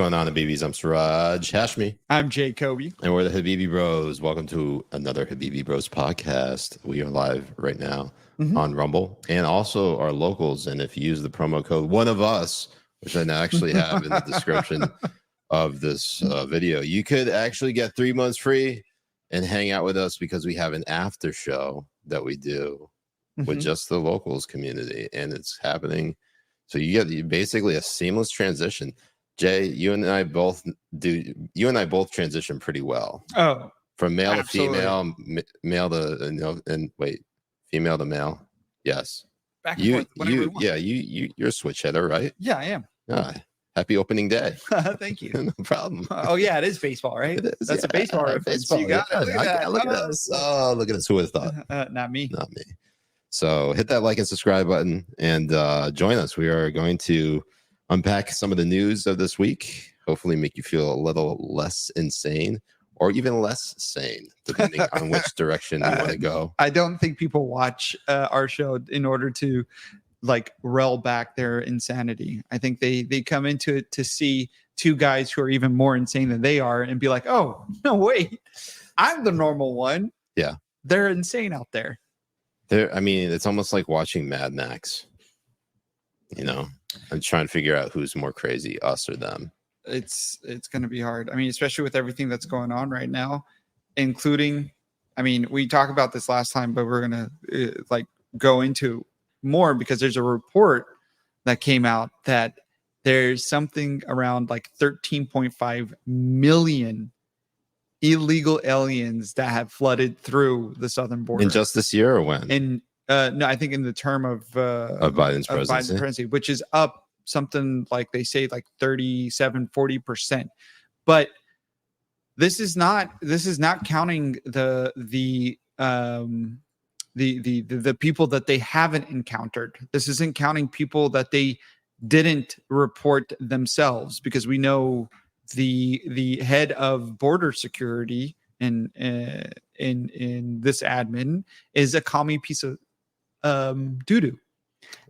going on, Habibis? I'm Siraj Hashmi. I'm Jay Kobbe. And we're the Habibi Bros. Welcome to another Habibi Bros podcast. We are live right now on Rumble and also our locals. And if you use the promo code one of us, which I actually have in the description of this video, you could actually get 3 months free and hang out with us because we have an after show that we do with just the locals community, and it's happening. So you get basically a seamless transition. Jay, you and I both transition pretty well. Oh, from male absolutely. to female, male to female to male. Yes. Back and forth, you're a switch hitter, right? Yeah, I am. Happy opening day. Thank you. No problem. Oh yeah, it is baseball, right? It is, That's a baseball reference. Baseball. You got it. Look at us. Oh, look at us. Who would have thought? Not me. Not me. So hit that like and subscribe button and join us. We are going to unpack some of the news of this week, hopefully make you feel a little less insane or even less sane, depending on which direction you want to go. I don't think people watch our show in order to reel back their insanity. I think they come into it to see two guys who are even more insane than they are and be like, oh, no, wait, I'm the normal one. Yeah. They're insane out there. It's almost like watching Mad Max. I'm trying to figure out who's more crazy, us or them. It's going to be hard. Especially with everything that's going on right now, including, we talked about this last time, but we're going to go into more because there's a report that came out that there's something around 13.5 million illegal aliens that have flooded through the southern border. In just this year or when? No, I think in the term of Biden's presidency, which is up something they say 37-40%. But this is not counting the people that they haven't encountered. This isn't counting people that they didn't report themselves, because we know the head of border security in this admin is a commie piece of doo-doo.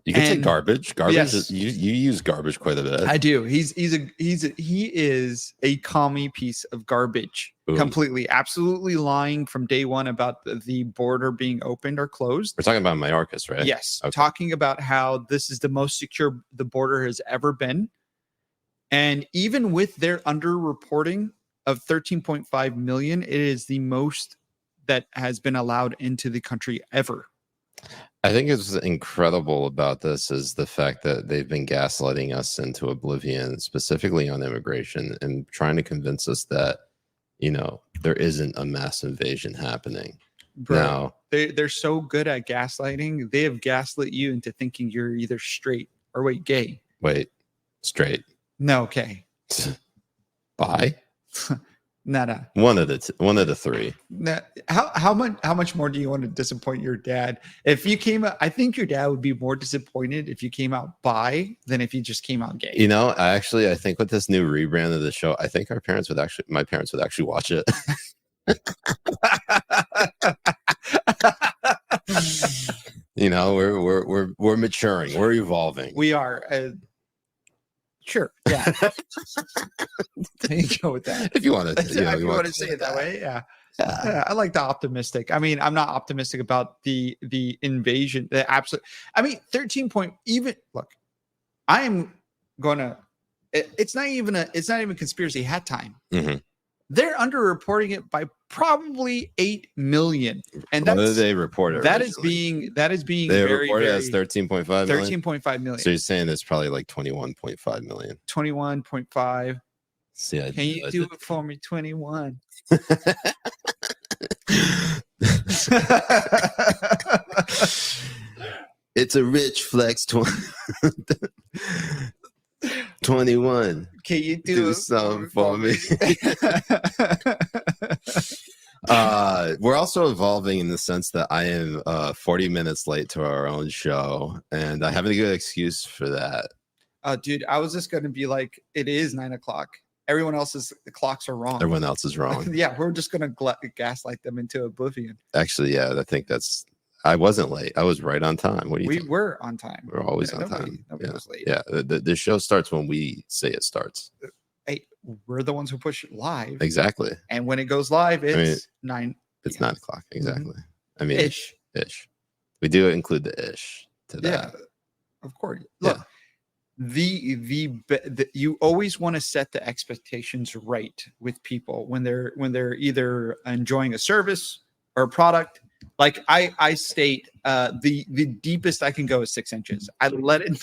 You can say garbage. Yes. You use garbage quite a bit. I do. He is a commie piece of garbage. Ooh. Completely, absolutely lying from day one about the border being opened or closed. We're talking about Mayorkas, right? Yes. Okay. Talking about how this is the most secure the border has ever been. And even with their underreporting of 13.5 million, it is the most that has been allowed into the country ever. I think it's incredible about this is the fact that they've been gaslighting us into oblivion, specifically on immigration, and trying to convince us that, there isn't a mass invasion happening. Bro, now, they're so good at gaslighting. They have gaslit you into thinking you're either straight or gay. Wait, straight. No, okay. Bi? Nada. One of the three. How much more do you want to disappoint your dad? If you came out, I think your dad would be more disappointed if you came out bi than if you just came out gay. I think with this new rebrand of the show, I think my parents would actually watch it. We're maturing, we're evolving. We are. Sure. Yeah. There you go with that. If you want to, if you want to say it that way, yeah. I like the optimistic. I'm not optimistic about the invasion. The absolute. 13 point. Even look, I am gonna. It's not even conspiracy hat time. Mm-hmm. They're underreporting it by probably 8 million. And what did they report it? That is being they reported as 13.5 million. 13.5 million. So you're saying it's probably 21.5 million. 21.5. See, can you do it for me? 21. It's a rich flex. 21. Can you do something for me? We're also evolving in the sense that I am 40 minutes late to our own show, and I have a good excuse for that. Dude, I was just going to be it is 9 o'clock. Everyone else's clocks are wrong. Everyone else is wrong. Yeah, we're just going to gaslight them into oblivion. Actually, yeah, I think I wasn't late. I was right on time. What do you think? We were on time. We're always on time. Nobody was late. Yeah, the show starts when we say it starts. hey, we're the ones who push it live. Exactly. And when it goes live, it's 9. It's 9 o'clock. Exactly. Mm-hmm. I mean, Ish. We do include the ish to that. Yeah, of course. Look, you always want to set the expectations right with people when they're either enjoying a service or a product. Like I state, the deepest I can go is 6 inches. I let it.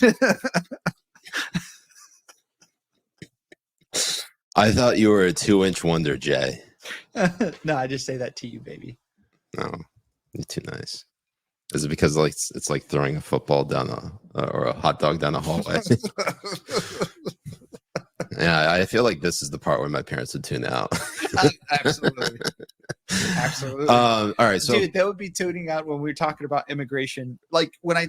I thought you were a 2-inch wonder, Jay. No, I just say that to you, baby. No, you're too nice. Is it because like it's like throwing a football down or a hot dog down a hallway? Yeah, I feel like this is the part where my parents would tune out. Absolutely. All right, so dude, they would be tuning out when we were talking about immigration. Like when I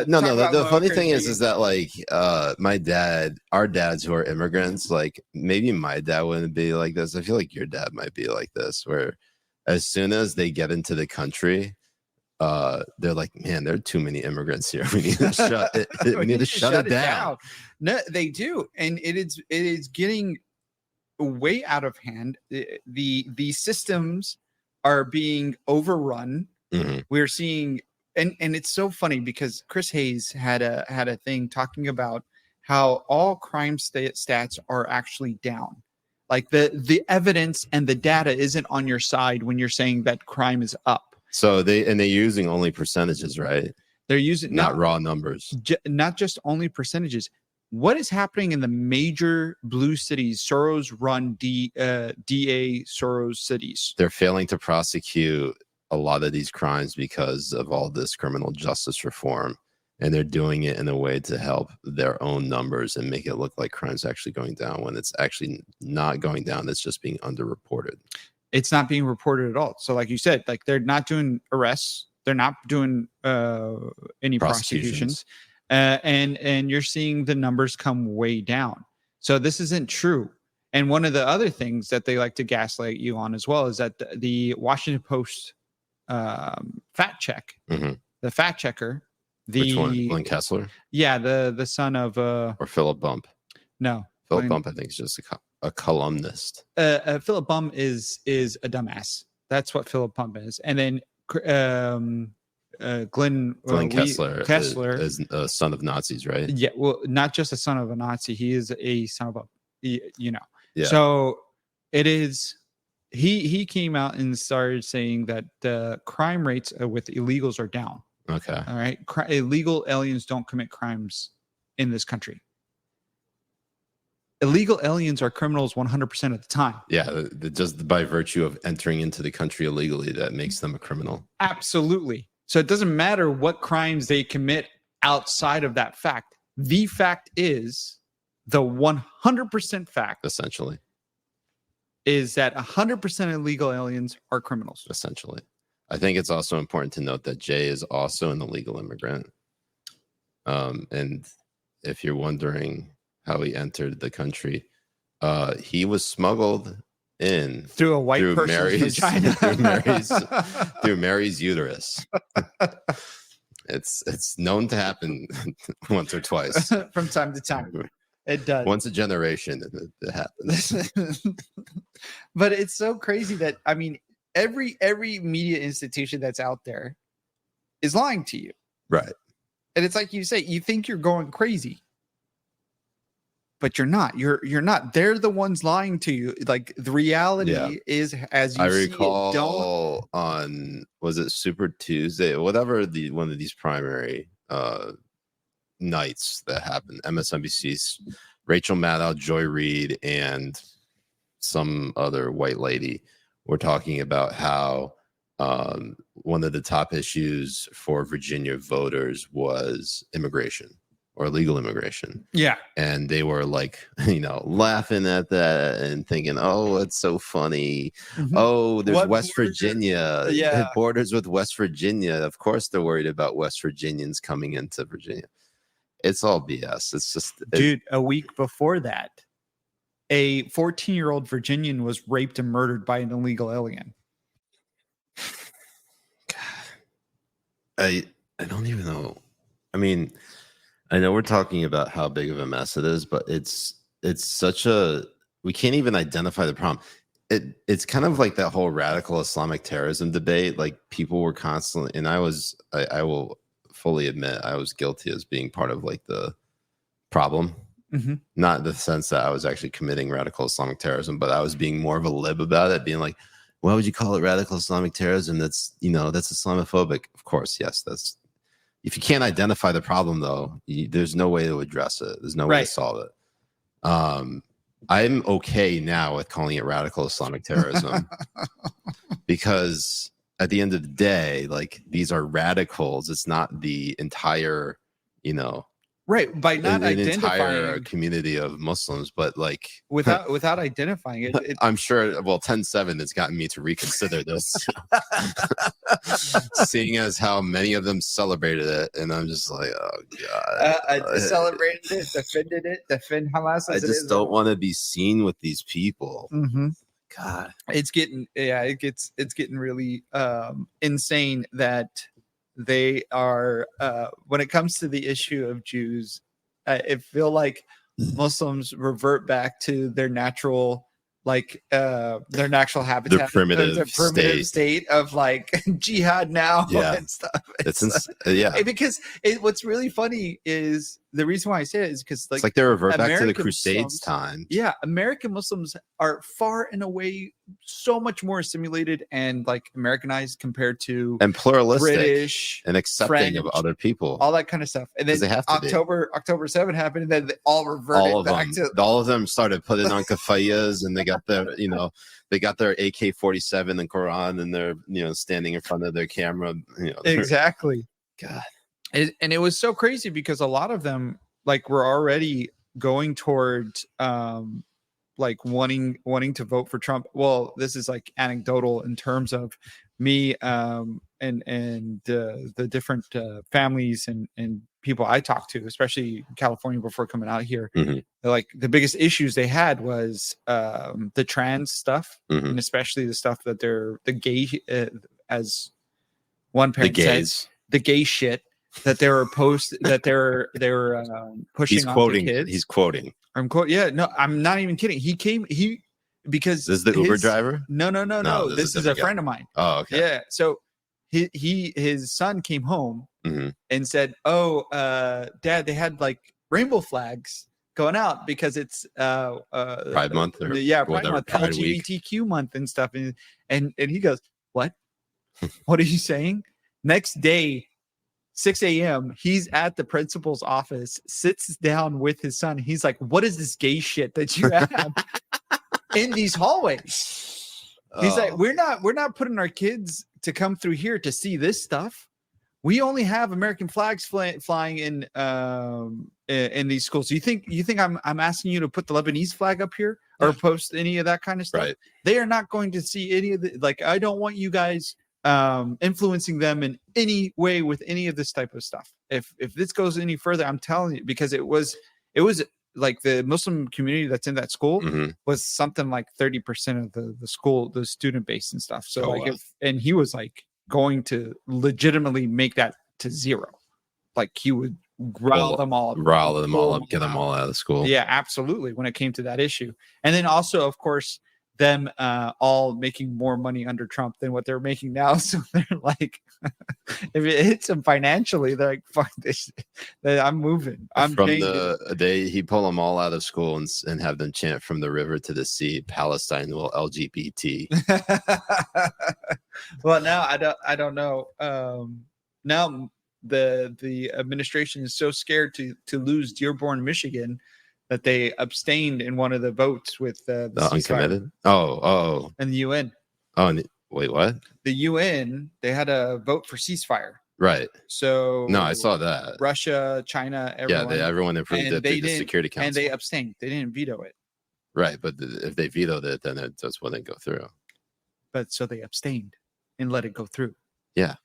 no. The funny thing is that like our dads who are immigrants, like maybe my dad wouldn't be like this. I feel like your dad might be like this, where as soon as they get into the country, they're like, man, there are too many immigrants here. We need to shut it. We need to shut it down. No, they do, and it is getting way out of hand. The systems are being overrun. Mm-hmm. We're seeing, and it's so funny because Chris Hayes had a thing talking about how all crime stats are actually down. Like the evidence and the data isn't on your side when you're saying that crime is up. So they're using only percentages, right? They're using not raw numbers, not just only percentages. What is happening in the major blue cities, Soros-run DA Soros cities? They're failing to prosecute a lot of these crimes because of all this criminal justice reform, and they're doing it in a way to help their own numbers and make it look like crime's actually going down when it's actually not going down. It's just being underreported. It's not being reported at all. So like you said, like they're not doing arrests. They're not doing any prosecutions. And you're seeing the numbers come way down. So this isn't true. And one of the other things that they like to gaslight you on as well is that the Washington Post fact check, the fact checker, which one? Glenn Kessler? Yeah, the son of or Philip Bump. No. Philip Bump, I think, is just a columnist. Philip Bump is a dumbass. That's what Philip Bump is. And then Glenn Kessler is a son of Nazis, right? Yeah, well, not just a son of a Nazi. He is a son of a, Yeah. So it is. He came out and started saying that the crime rates with illegals are down. Okay. All right. Illegal aliens don't commit crimes in this country. Illegal aliens are criminals 100% of the time. Yeah, just by virtue of entering into the country illegally, that makes them a criminal. Absolutely. So it doesn't matter what crimes they commit outside of that fact. The fact is, the 100% fact, essentially, is that 100% illegal aliens are criminals. Essentially. I think it's also important to note that Jay is also an illegal immigrant. And if you're wondering how he entered the country, he was smuggled in through a white person's vagina. through Mary's uterus. It's known to happen once or twice from time to time. It does. Once a generation, it happens. But it's so crazy that, I mean, every media institution that's out there is lying to you, right? And it's like you say, you think you're going crazy, but you're not. You're not. They're the ones lying to you. Like the reality is, as you recall, on was it Super Tuesday, whatever one of these primary nights that happened, MSNBC's Rachel Maddow, Joy Reid, and some other white lady were talking about how one of the top issues for Virginia voters was immigration or illegal immigration. Yeah. And they were like, laughing at that and thinking, oh, it's so funny. Mm-hmm. Oh, there's West Virginia. Yeah. It borders with West Virginia. Of course they're worried about West Virginians coming into Virginia. It's all BS. It's just... Dude, a week before that, a 14-year-old Virginian was raped and murdered by an illegal alien. I don't even know. I mean, I know we're talking about how big of a mess it is, but it's it's such a, we can't even identify the problem. It's kind of like that whole radical Islamic terrorism debate. Like people were constantly, and I will fully admit I was guilty as being part of like the problem. Not in the sense that I was actually committing radical Islamic terrorism, but I was being more of a lib about it, being like, why would you call it radical Islamic terrorism? That's, that's Islamophobic. Of course, yes, that's, if you can't identify the problem though, there's no way to address it. There's no way to solve it. I'm okay now with calling it radical Islamic terrorism because at the end of the day, like these are radicals. It's not the entire, right, by not an identifying entire community of Muslims, but like without identifying it, I'm sure. Well, 10-7 has gotten me to reconsider this, seeing as how many of them celebrated it, and I'm just like, oh god, I celebrated it, defend Hamas. I just don't want to be seen with these people. God, it's getting really insane that they are when it comes to the issue of Jews, I feel like Muslims revert back to their natural habitat, their primitive state of like jihad now and stuff. Because what's really funny is the reason why I say it is because it's like they revert back to the Crusades time. Yeah, American Muslims are far and away so much more assimilated and like Americanized compared to and pluralistic, British and accepting French, of other people, all that kind of stuff. And then they have to October 7 happened, and then they all reverted back to all of them started putting on kafayas, and they got their they got their AK-47 and Quran, and they're standing in front of their camera. Exactly. God. And it was so crazy because a lot of them like were already going towards like wanting to vote for Trump. Well, this is like anecdotal in terms of me and the different families and people I talked to, especially in California before coming out here. Like the biggest issues they had was the trans stuff, and especially the stuff that the gay, as one parent says, the gay shit that they were pushing on the kids. He's quoting. I'm quoting. Yeah, no, I'm not even kidding. Because this is the Uber driver. No. This is a friend of mine. Oh, okay. Yeah. So his son came home and said, "Oh, Dad, they had like rainbow flags going out because it's Pride Month or Pride Month, LGBTQ month and stuff." And he goes, "What? What are you saying?" Next day, 6 a.m., he's at the principal's office, sits down with his son. He's like, "What is this gay shit that you have in these hallways?" He's like, we're not putting our kids to come through here to see this stuff. We only have American flags flying in these schools. You think I'm asking you to put the Lebanese flag up here or post any of that kind of stuff? Right. They are not going to see any of the, like, I don't want you guys influencing them in any way with any of this type of stuff. If this goes any further, I'm telling you, because it was like the Muslim community that's in that school was something like 30% of the school, the student base and stuff. So and he was like going to legitimately make that to zero. Like he would rile them all up, get them all out of school. Yeah, absolutely. When it came to that issue. And then also, of course, them all making more money under Trump than what they're making now. So they're like, if it hits them financially, they're like, fuck this. I'm moving. I'm from changing. the day he pull them all out of school and have them chant from the river to the sea, Palestine will LGBT. Well, now I don't know. Now the administration is so scared to lose Dearborn, Michigan, that they abstained in one of the votes with the uncommitted. And the UN. Oh, wait, what? The UN, they had a vote for ceasefire. Right. So no, I saw that. Russia, China, everyone. Yeah, everyone approved it through the Security Council. And they abstained. They didn't veto it. Right, but if they vetoed it, then it just wouldn't go through. But so they abstained and let it go through. Yeah.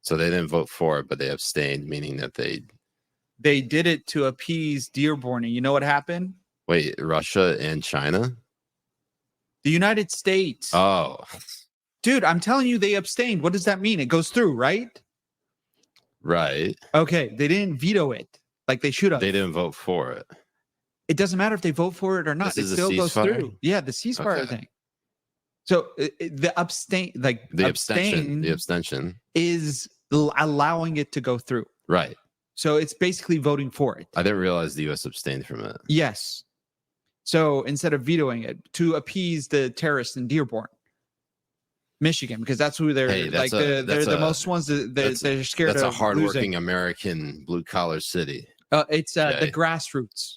So they didn't vote for it, but they abstained, meaning that they did it to appease Dearborn. And you know what happened? Wait, Russia and China? The United States. Oh. Dude, I'm telling you, they abstained. What does that mean? It goes through, right? Right. Okay. They didn't veto it like they should have. They didn't vote for it. It doesn't matter if they vote for it or not. This It is a still goes ceasefire? through. Yeah, the ceasefire Okay. thing. So the abstain, like The abstain abstention. is allowing it to go through. Right. So it's basically voting for it. I didn't realize the U.S. abstained from it. Yes. So instead of vetoing it to appease the terrorists in Dearborn, Michigan, because that's who they're Hey, like. that's They're the most ones that they're scared of. That's a hardworking losing. American blue collar city. It's the grassroots,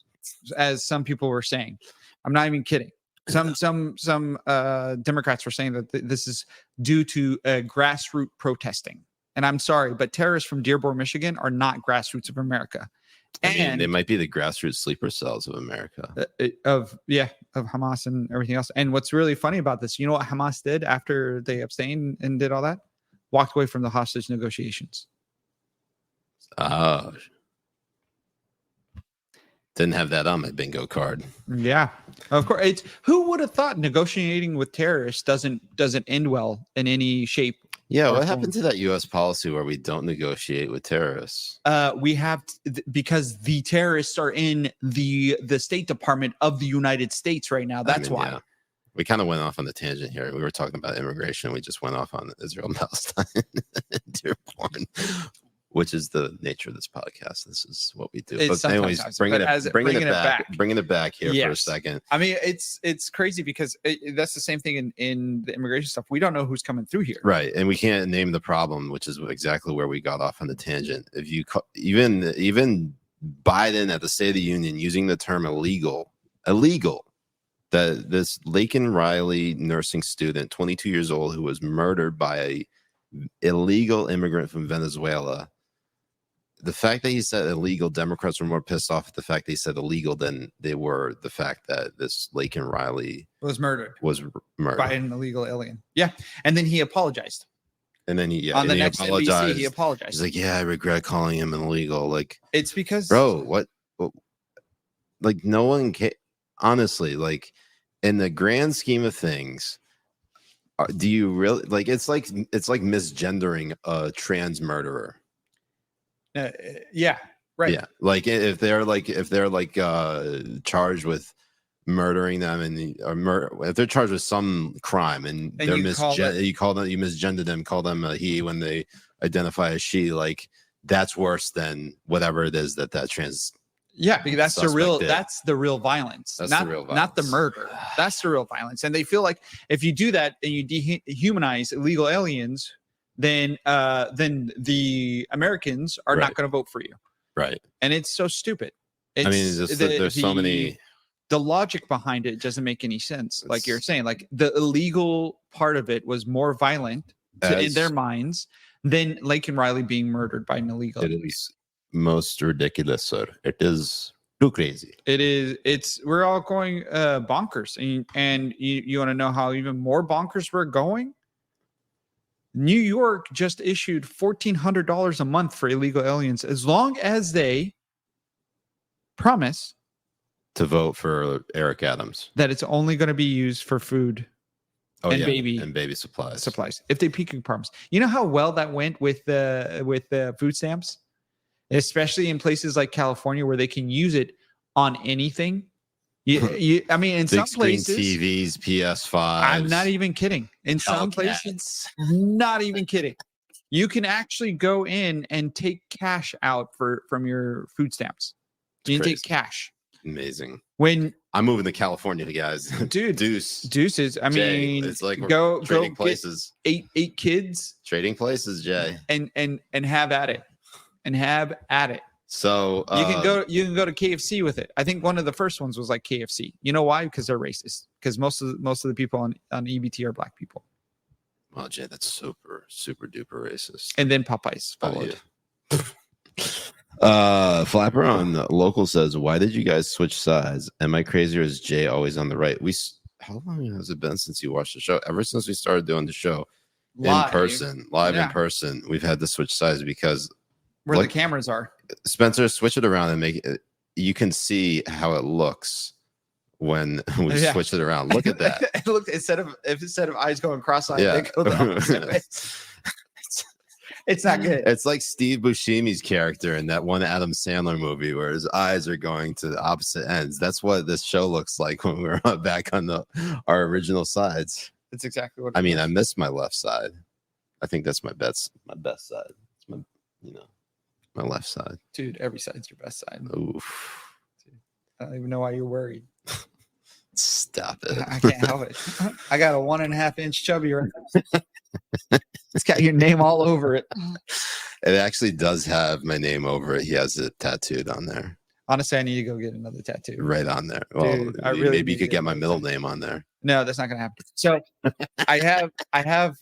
as some people were saying. I'm not even kidding. Some Democrats were saying that this is due to grassroots protesting. And I'm sorry, but terrorists from Dearborn, Michigan, are not grassroots of America. I mean, they might be the grassroots sleeper cells of America. Of Hamas and everything else. And what's really funny about this, you know what Hamas did after they abstained and did all that? Walked away from the hostage negotiations. Oh, didn't have that on my bingo card. Yeah, of course. It's who would have thought negotiating with terrorists doesn't end well in any shape. Yeah, what happened to that U.S. policy where we don't negotiate with terrorists? We have because the terrorists are in the State Department of the United States right now. That's why. Yeah. We kind of went off on the tangent here. We were talking about immigration. We just went off on Israel and Palestine, Dearborn, which is the nature of this podcast. This is what we do. But anyways, bringing it back here for a second. I mean, it's crazy because that's the same thing in the immigration stuff. We don't know who's coming through here, right? And we can't name the problem, which is exactly where we got off on the tangent. If you even Biden at the State of the Union using the term illegal, that this Laken Riley nursing student, 22 years old, who was murdered by a illegal immigrant from Venezuela. The fact that he said illegal, Democrats were more pissed off at the fact that he said illegal than they were the fact that this Laken Riley was murdered by an illegal alien. Yeah, and then he apologized. And then he on the next NBC, he apologized. He's like, "Yeah, I regret calling him illegal." Like, it's because, bro, what like, no one can honestly, like, in the grand scheme of things. Do you really like? It's like misgendering a trans murderer. Yeah, right. Yeah, like if they're charged with murdering them if they're charged with some crime and they're you misgendered them, call them a he when they identify as she. Like, that's worse than whatever it is that trans. Yeah, because that's the real violence. Not the murder. That's the real violence. And they feel like if you do that and you dehumanize illegal aliens, then the Americans are not going to vote for you. Right. And it's so stupid. There's so many. The logic behind it doesn't make any sense. Like you're saying, like the illegal part of it was more violent in their minds than Laken Riley being murdered by an illegal. It is most ridiculous, sir. It is too crazy. It is. We're all going bonkers, and you want to know how even more bonkers we're going? New York just issued $1,400 a month for illegal aliens as long as they promise to vote for Eric Adams, that it's only going to be used for food and baby supplies. If they peak promise, you know how well that went with the food stamps, especially in places like California where they can use it on anything. I mean, in some places, TVs, PS5. I'm not even kidding. In some places, not even kidding. You can actually go in and take cash out from your food stamps. You can take cash. Amazing. When I'm moving to California, guys, dude, deuces. I mean, Jay, it's like we're trading places. Eight kids, trading places, Jay, and have at it, So you can go to KFC with it. I think one of the first ones was like KFC. You know why? Because they're racist. Because most of the people on EBT are black people. Well, Jay, that's super duper racist. And then Popeyes followed. Flapper on local says, "Why did you guys switch sides? Am I crazy or is Jay always on the right?" How long has it been since you watched the show? Ever since we started doing the show live in person, we've had to switch sides because where the cameras are. Spencer, switch it around and make it. You can see how it looks when we switch it around. Look at that. Look, instead of eyes going cross-eyed, they go the opposite way. It's not good. It's like Steve Buscemi's character in that one Adam Sandler movie where his eyes are going to the opposite ends. That's what this show looks like when we're back on our original sides. That's exactly what. I mean, I miss my left side. I think that's my best side. It's my, my left side. Dude, every side's your best side. Oof. I don't even know why you're worried. Stop it. I can't help it. I got a 1.5 inch chubby right now. It's got your name all over it. It actually does have my name over it. He has it tattooed on there. Honestly, I need to go get another tattoo. Right on there. Well, Dude, I really maybe you could get my middle tattoo. name on there. No, that's not gonna happen. So I have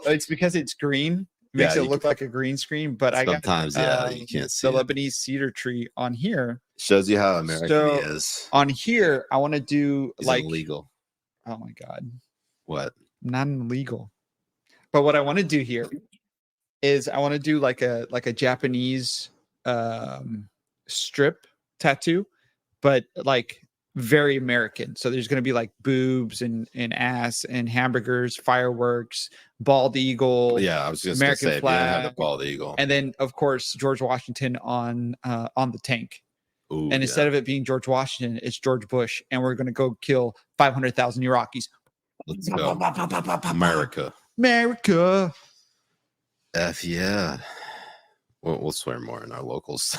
it's because it's green. Makes it look like a green screen, but sometimes you can't see the Lebanese cedar tree on here. Shows you how American he is. On here, I want to do He's like illegal. Oh my god. What? Not illegal. But what I want to do here is I want to do like a Japanese strip tattoo, but like very American. So there's going to be like boobs and ass and hamburgers, fireworks, bald eagle. Yeah, I was just American going to say, flag, if you don't have the bald eagle. and then of course George Washington on the tank. Ooh, and instead of it being George Washington, it's George Bush, and we're going to go kill 500,000 Iraqis. Let's go, America. America. F yeah. We'll swear more in our locals.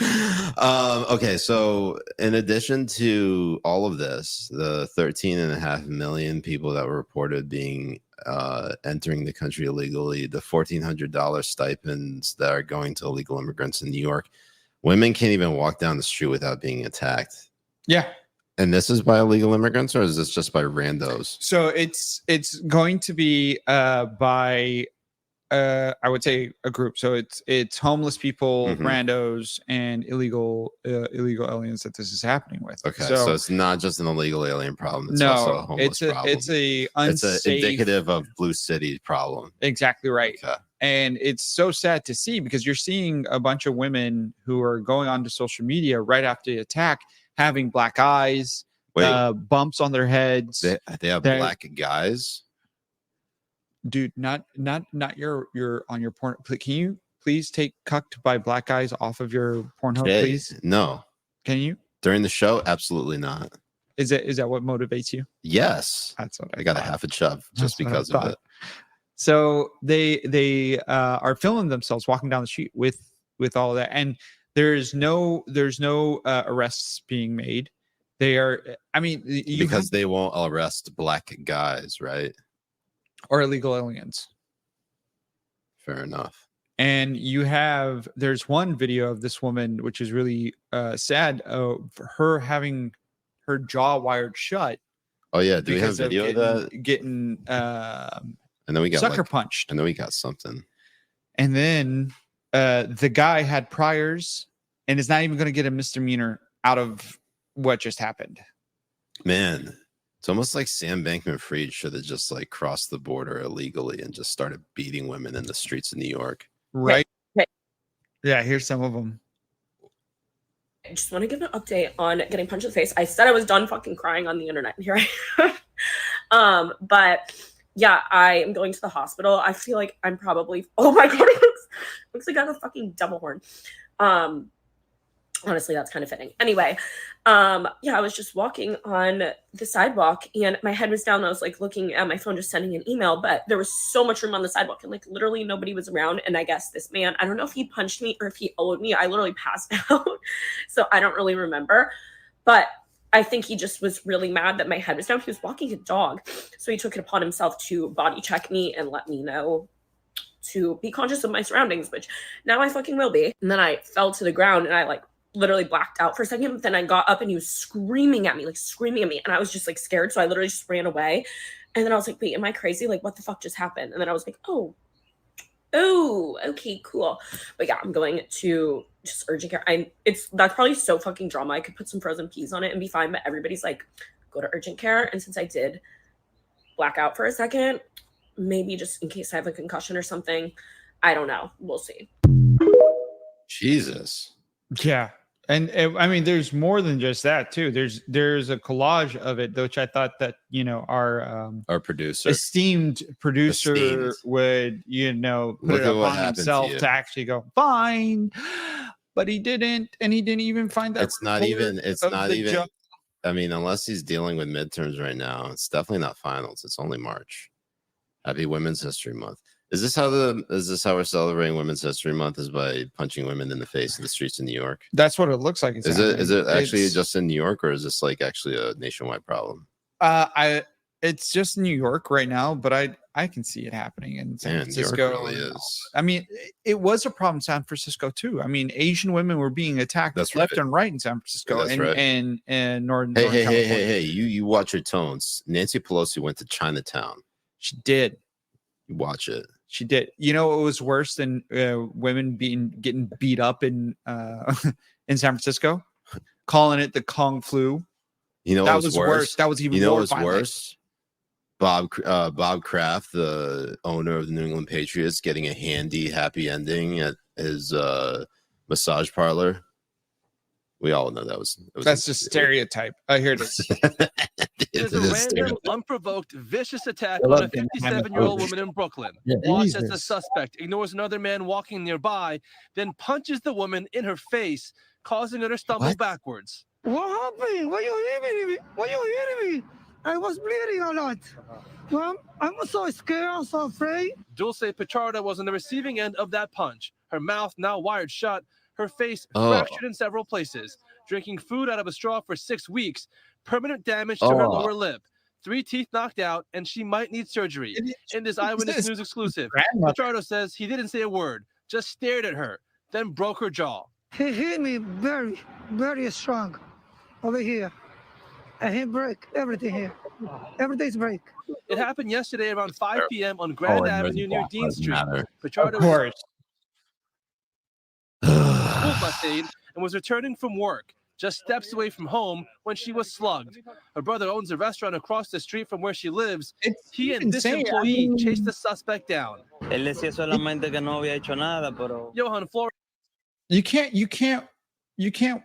Okay, so in addition to all of this, the 13.5 million people that were reported being entering the country illegally, the $1,400 stipends that are going to illegal immigrants in New York, women can't even walk down the street without being attacked. Yeah. And this is by illegal immigrants, or is this just by randos? So it's going to be by I would say a group. So it's homeless people, randos, and illegal aliens that this is happening with. Okay, so it's not just an illegal alien problem. It's also a homeless problem. It's an indicative of Blue City problem. Exactly right. Okay. And it's so sad to see because you're seeing a bunch of women who are going onto social media right after the attack having black eyes, bumps on their heads. They have black guys. Dude, not your on your porn. Can you please take "cucked by black guys" off of your Pornhub, please? No. Can you? During the show? Absolutely not. Is that what motivates you? Yes. That's what I got a half a chub just because of it. So they are filming themselves walking down the street with all of that, and there's no arrests being made. They are, I mean, because they won't arrest black guys, right? Or illegal aliens. Fair enough. And there's one video of this woman, which is really sad, for her having her jaw wired shut. Oh yeah, do we have video of that? Getting and then we got sucker punched. And then we got something. And then the guy had priors and is not even going to get a misdemeanor out of what just happened. Man, it's almost like Sam Bankman-Fried should have just like crossed the border illegally and just started beating women in the streets of New York. Right. Yeah, here's some of them. I just want to give an update on getting punched in the face. I said I was done fucking crying on the internet. Here I am. But yeah, I am going to the hospital. I feel like I'm probably, oh my God, it looks like I have a fucking devil horn. Honestly, that's kind of fitting. Anyway, yeah, I was just walking on the sidewalk and my head was down. I was like looking at my phone, just sending an email, but there was so much room on the sidewalk and like literally nobody was around. And I guess this man, I don't know if he punched me or if he owed me. I literally passed out. So I don't really remember, but I think he just was really mad that my head was down. He was walking a dog. So he took it upon himself to body check me and let me know to be conscious of my surroundings, which now I fucking will be. And then I fell to the ground and I like literally blacked out for a second. But then I got up and he was screaming at me. And I was just like scared. So I literally just ran away. And then I was like, wait, am I crazy? Like, what the fuck just happened? And then I was like, oh, okay, cool. But yeah, I'm going to just urgent care. That's probably so fucking drama. I could put some frozen peas on it and be fine. But everybody's like, go to urgent care. And since I did black out for a second, maybe just in case I have a concussion or something, I don't know. We'll see. Jesus. Yeah. And I mean, there's more than just that too. There's a collage of it, which I thought that Our producer. esteemed producer would put Look it at what upon happened to himself you. to actually go fine, but he didn't, and he didn't even find that. It's not even. It's of not the even. jump. I mean, unless he's dealing with midterms right now, it's definitely not finals. It's only March. Happy Women's History Month. Is this how we're celebrating Women's History Month? Is by punching women in the face in the streets of New York? That's what it looks like. Is it actually just in New York, or is this like actually a nationwide problem? It's just New York right now, but I can see it happening in San Francisco. New York really is. I mean, it was a problem in San Francisco too. I mean, Asian women were being attacked left and right in San Francisco and Northern. Hey! You watch your tones. Nancy Pelosi went to Chinatown. She did. You watch it. She did. You know, it was worse than women getting beat up in in San Francisco, calling it the Kung flu. You know, that was worse. That was even more worse. Bob Kraft, the owner of the New England Patriots, getting a happy ending at his massage parlor. We all know that's just stereotype. Here it is. There's a random, unprovoked, vicious attack on a 57-year-old woman in Brooklyn. Watch as the suspect ignores another man walking nearby, then punches the woman in her face, causing her to stumble backwards. What happened? Why you hitting me? Why you hitting me? I was bleeding a lot. Well, I was so scared. I was so afraid. Dulce Pichardo was on the receiving end of that punch. Her mouth now wired shut, her face fractured in several places, drinking food out of a straw for 6 weeks, permanent damage to her lower lip, 3 teeth knocked out, and she might need surgery. In this Eyewitness News exclusive, Pichardo says he didn't say a word, just stared at her, then broke her jaw. He hit me very, very strong over here. And he broke everything here. Everything's break. It happened yesterday around 5 p.m. on Grand Avenue near Dean Street. Pichardo and was returning from work, just steps away from home when she was slugged. Her brother owns a restaurant across the street from where she lives. He and this employee chased the suspect down. Johan Flores. You can't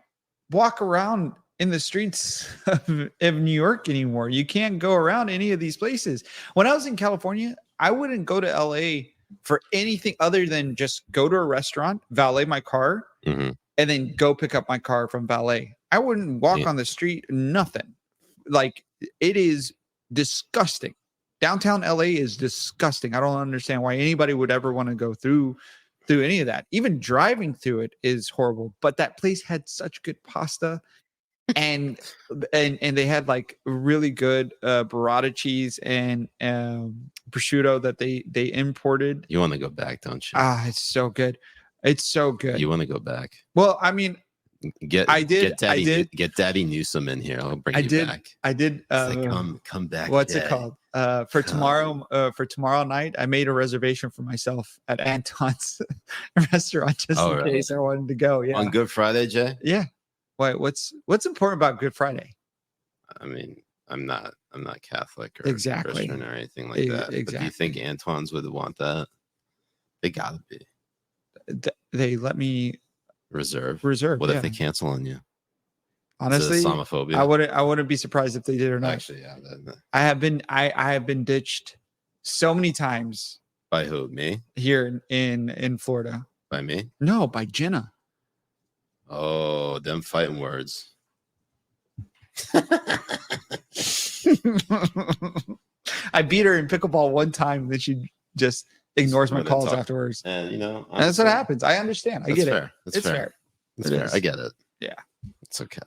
walk around in the streets of New York anymore. You can't go around any of these places. When I was in California, I wouldn't go to LA for anything other than just go to a restaurant, valet my car, and then go pick up my car from valet. I wouldn't walk on the street, nothing. Like, it is disgusting. Downtown LA is disgusting. I don't understand why anybody would ever want to go through any of that. Even driving through it is horrible. But that place had such good pasta. and they had like really good burrata cheese and prosciutto that they imported. You want to go back, don't you? It's so good. It's so good. You want to go back? Well, I mean, get Daddy Newsom in here. I'll bring you back. I did. Come back. What's it called? For tomorrow night, I made a reservation for myself at Anton's restaurant just in case I wanted to go. Yeah. On Good Friday, Jay. Yeah. What's important about Good Friday? I mean, I'm not Catholic or Christian or anything like that. Exactly. But do you think Antoine's would want that? They gotta be. They let me reserve. What if they cancel on you? Honestly, Islamophobia. I wouldn't be surprised if they did or not. Actually, yeah. I have been ditched so many times. By who? Me? Here in Florida. By me? No, by Jenna. Oh, them fighting words. I beat her in pickleball one time, and then she just ignores my calls afterwards. And that's what happens. I understand. I get it. It's fair. It's fair. I get it. Yeah. It's okay.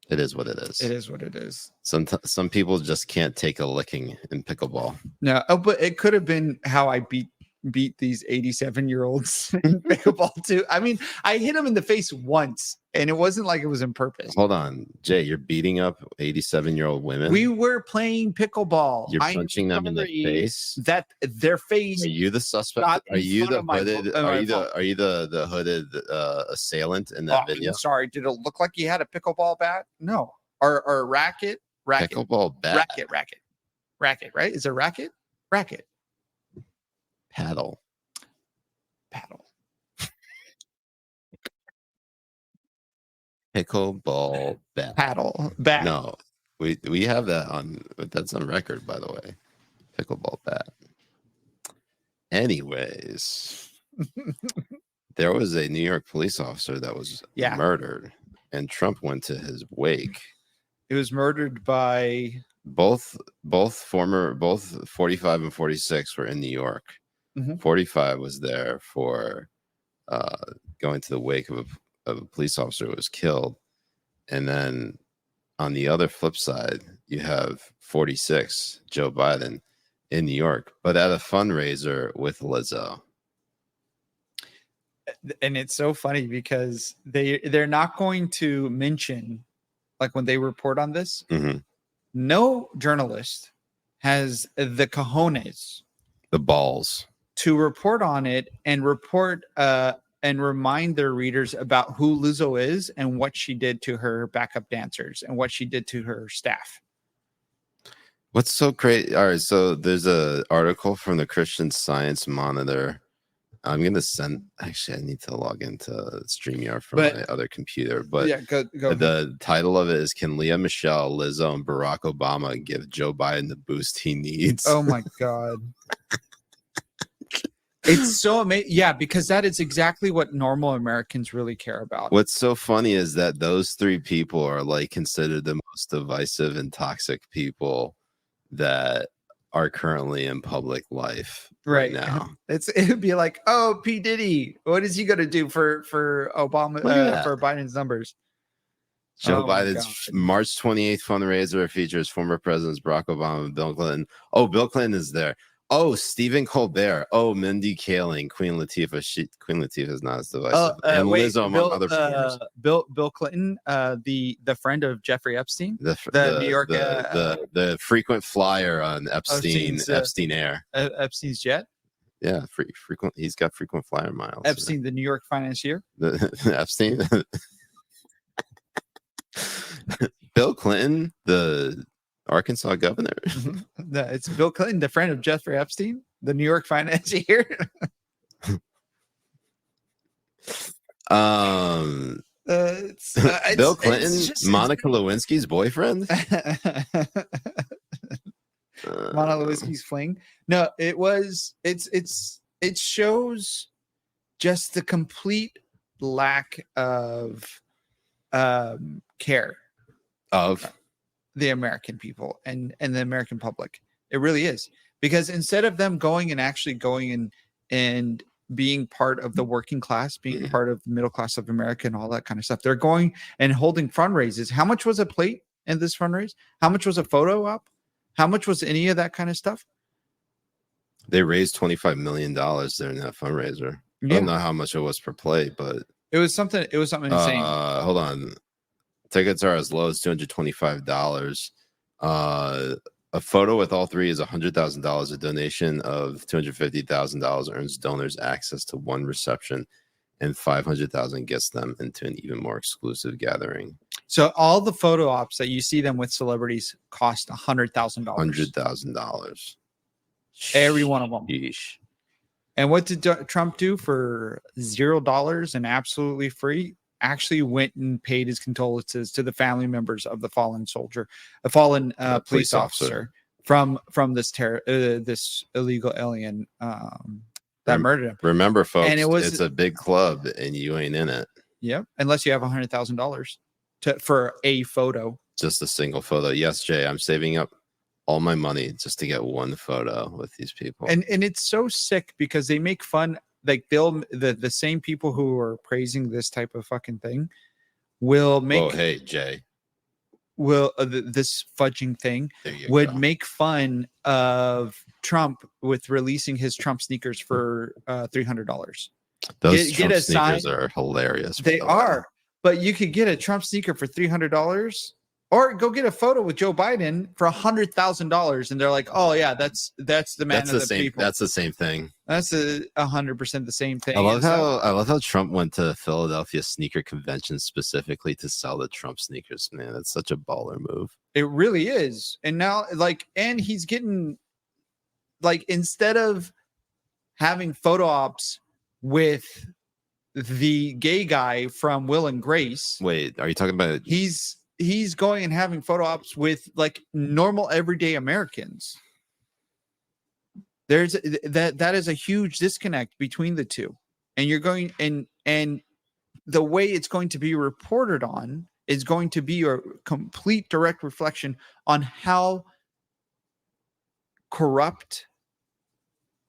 It is what it is. It is what it is. Some people just can't take a licking in pickleball. No, but it could have been how I beat these 87-year-olds in pickleball too. I mean, I hit them in the face once, and it wasn't like it was on purpose. Hold on, Jay, you're beating up 87-year-old women. We were playing pickleball. You're punching them in the face. That their face. Are you the suspect? Are you the hooded? Are you the hooded assailant in that video? I'm sorry. Did it look like you had a pickleball bat? No. Or a racket? Pickleball bat. Racket. Right? Is it racket? Racket. Paddle. Pickleball bat. Paddle bat. No, we have that on. That's on record, by the way. Pickleball bat. Anyways, there was a New York police officer that was murdered, and Trump went to his wake. It was murdered by both 45 and 46 were in New York. 45 was there for going to the wake of a police officer who was killed. And then on the other flip side, you have 46, Joe Biden, in New York, but at a fundraiser with Lizzo. And it's so funny because they're not going to mention, like when they report on this, no journalist has the cojones, the balls, to report on it and and remind their readers about who Lizzo is and what she did to her backup dancers and what she did to her staff. What's so great? All right, so there's an article from the Christian Science Monitor. I'm gonna send. Actually, I need to log into StreamYard from my other computer. But yeah, go. The title of it is: Can Leah Michelle, Lizzo, and Barack Obama give Joe Biden the boost he needs? Oh my god. It's so amazing. Yeah, because that is exactly what normal Americans really care about. What's so funny is that those three people are like considered the most divisive and toxic people that are currently in public life right now. It'd be like, oh, P. Diddy, what is he gonna do for Obama for Biden's numbers? Joe Biden's March 28th fundraiser features former presidents Barack Obama and Bill Clinton. Oh, Bill Clinton is there. Oh, Stephen Colbert. Oh, Mindy Kaling, Queen Latifah. Queen Latifah is not as divisive. And Lizzo, among other performers. Bill Clinton, the friend of Jeffrey Epstein, the New York, the frequent flyer on Epstein Air, Epstein's jet. Yeah, frequent. He's got frequent flyer miles. Epstein, the New York financier. Epstein. Bill Clinton, the Arkansas governor. It's Bill Clinton, the friend of Jeffrey Epstein, the New York financier. Bill Clinton, Monica Lewinsky's boyfriend. Monica Lewinsky's fling. No, it shows just the complete lack of care of the American people and the American public. It really is, because instead of them going and being part of the working class, being part of the middle class of America and all that kind of stuff, they're going and holding fundraisers. How much was a plate in this fundraise? How much was a photo op? How much was any of that kind of stuff? They raised $25 million during that fundraiser. I don't know how much it was per plate, but it was something insane. Hold on. Tickets are as low as $225. A photo with all three is $100,000. A donation of $250,000 earns donors access to one reception, and $500,000 gets them into an even more exclusive gathering. So all the photo ops that you see them with celebrities cost $100,000. $100,000. Every one of them. Yeesh. And what did Trump do for $0 and absolutely free? Actually went and paid his condolences to the family members of the fallen police officer from this illegal alien that murdered him. Remember, folks, and it's a big club and you ain't in it. Yep, unless you have $100,000 for a photo. Just a single photo. Yes, Jay, I'm saving up all my money just to get one photo with these people. And it's so sick because they make fun. Like the same people who are praising this type of fucking thing will make. Oh, hey, Jay. Will this fudging thing would make fun of Trump with releasing his Trump sneakers for $300. Those Trump sneakers are hilarious. They are, but you could get a Trump sneaker for $300. Or go get a photo with Joe Biden for $100,000, and they're like, "Oh yeah, that's the man of the people." That's the same thing. That's 100% the same thing. I love how Trump went to Philadelphia sneaker convention specifically to sell the Trump sneakers. Man, that's such a baller move. It really is. And now, and he's getting instead of having photo ops with the gay guy from Will and Grace. Wait, are you talking about? He's going and having photo ops with like normal everyday Americans. There's that is a huge disconnect between the two, and you're going and the way it's going to be reported on is going to be a complete direct reflection on how corrupt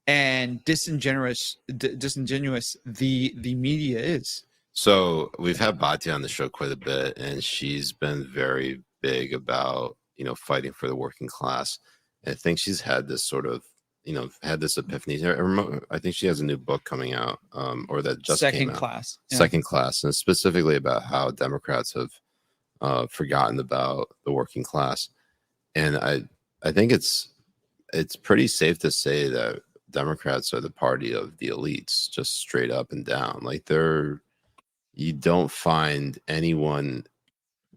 and disingenuous the media is. So we've had Bati on the show quite a bit, and she's been very big about, fighting for the working class. And I think she's had this sort of, had this epiphany. I think she has a new book coming out, or that just came out. Second Class, and specifically about how Democrats have forgotten about the working class. And I think it's pretty safe to say that Democrats are the party of the elites, just straight up and down. Like you don't find anyone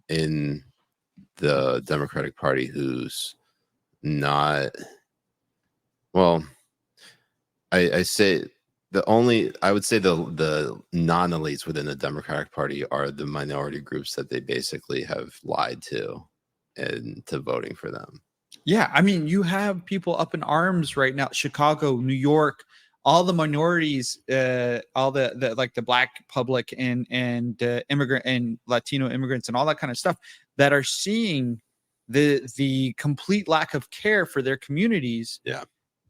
in the Democratic Party who's not, well, I would say the non-elites within the Democratic Party are the minority groups that they basically have lied to into voting for them. Yeah, I mean, you have people up in arms right now, Chicago, New York, all the minorities, all the like the Black public and immigrant and Latino immigrants and all that kind of stuff that are seeing the complete lack of care for their communities. Yeah.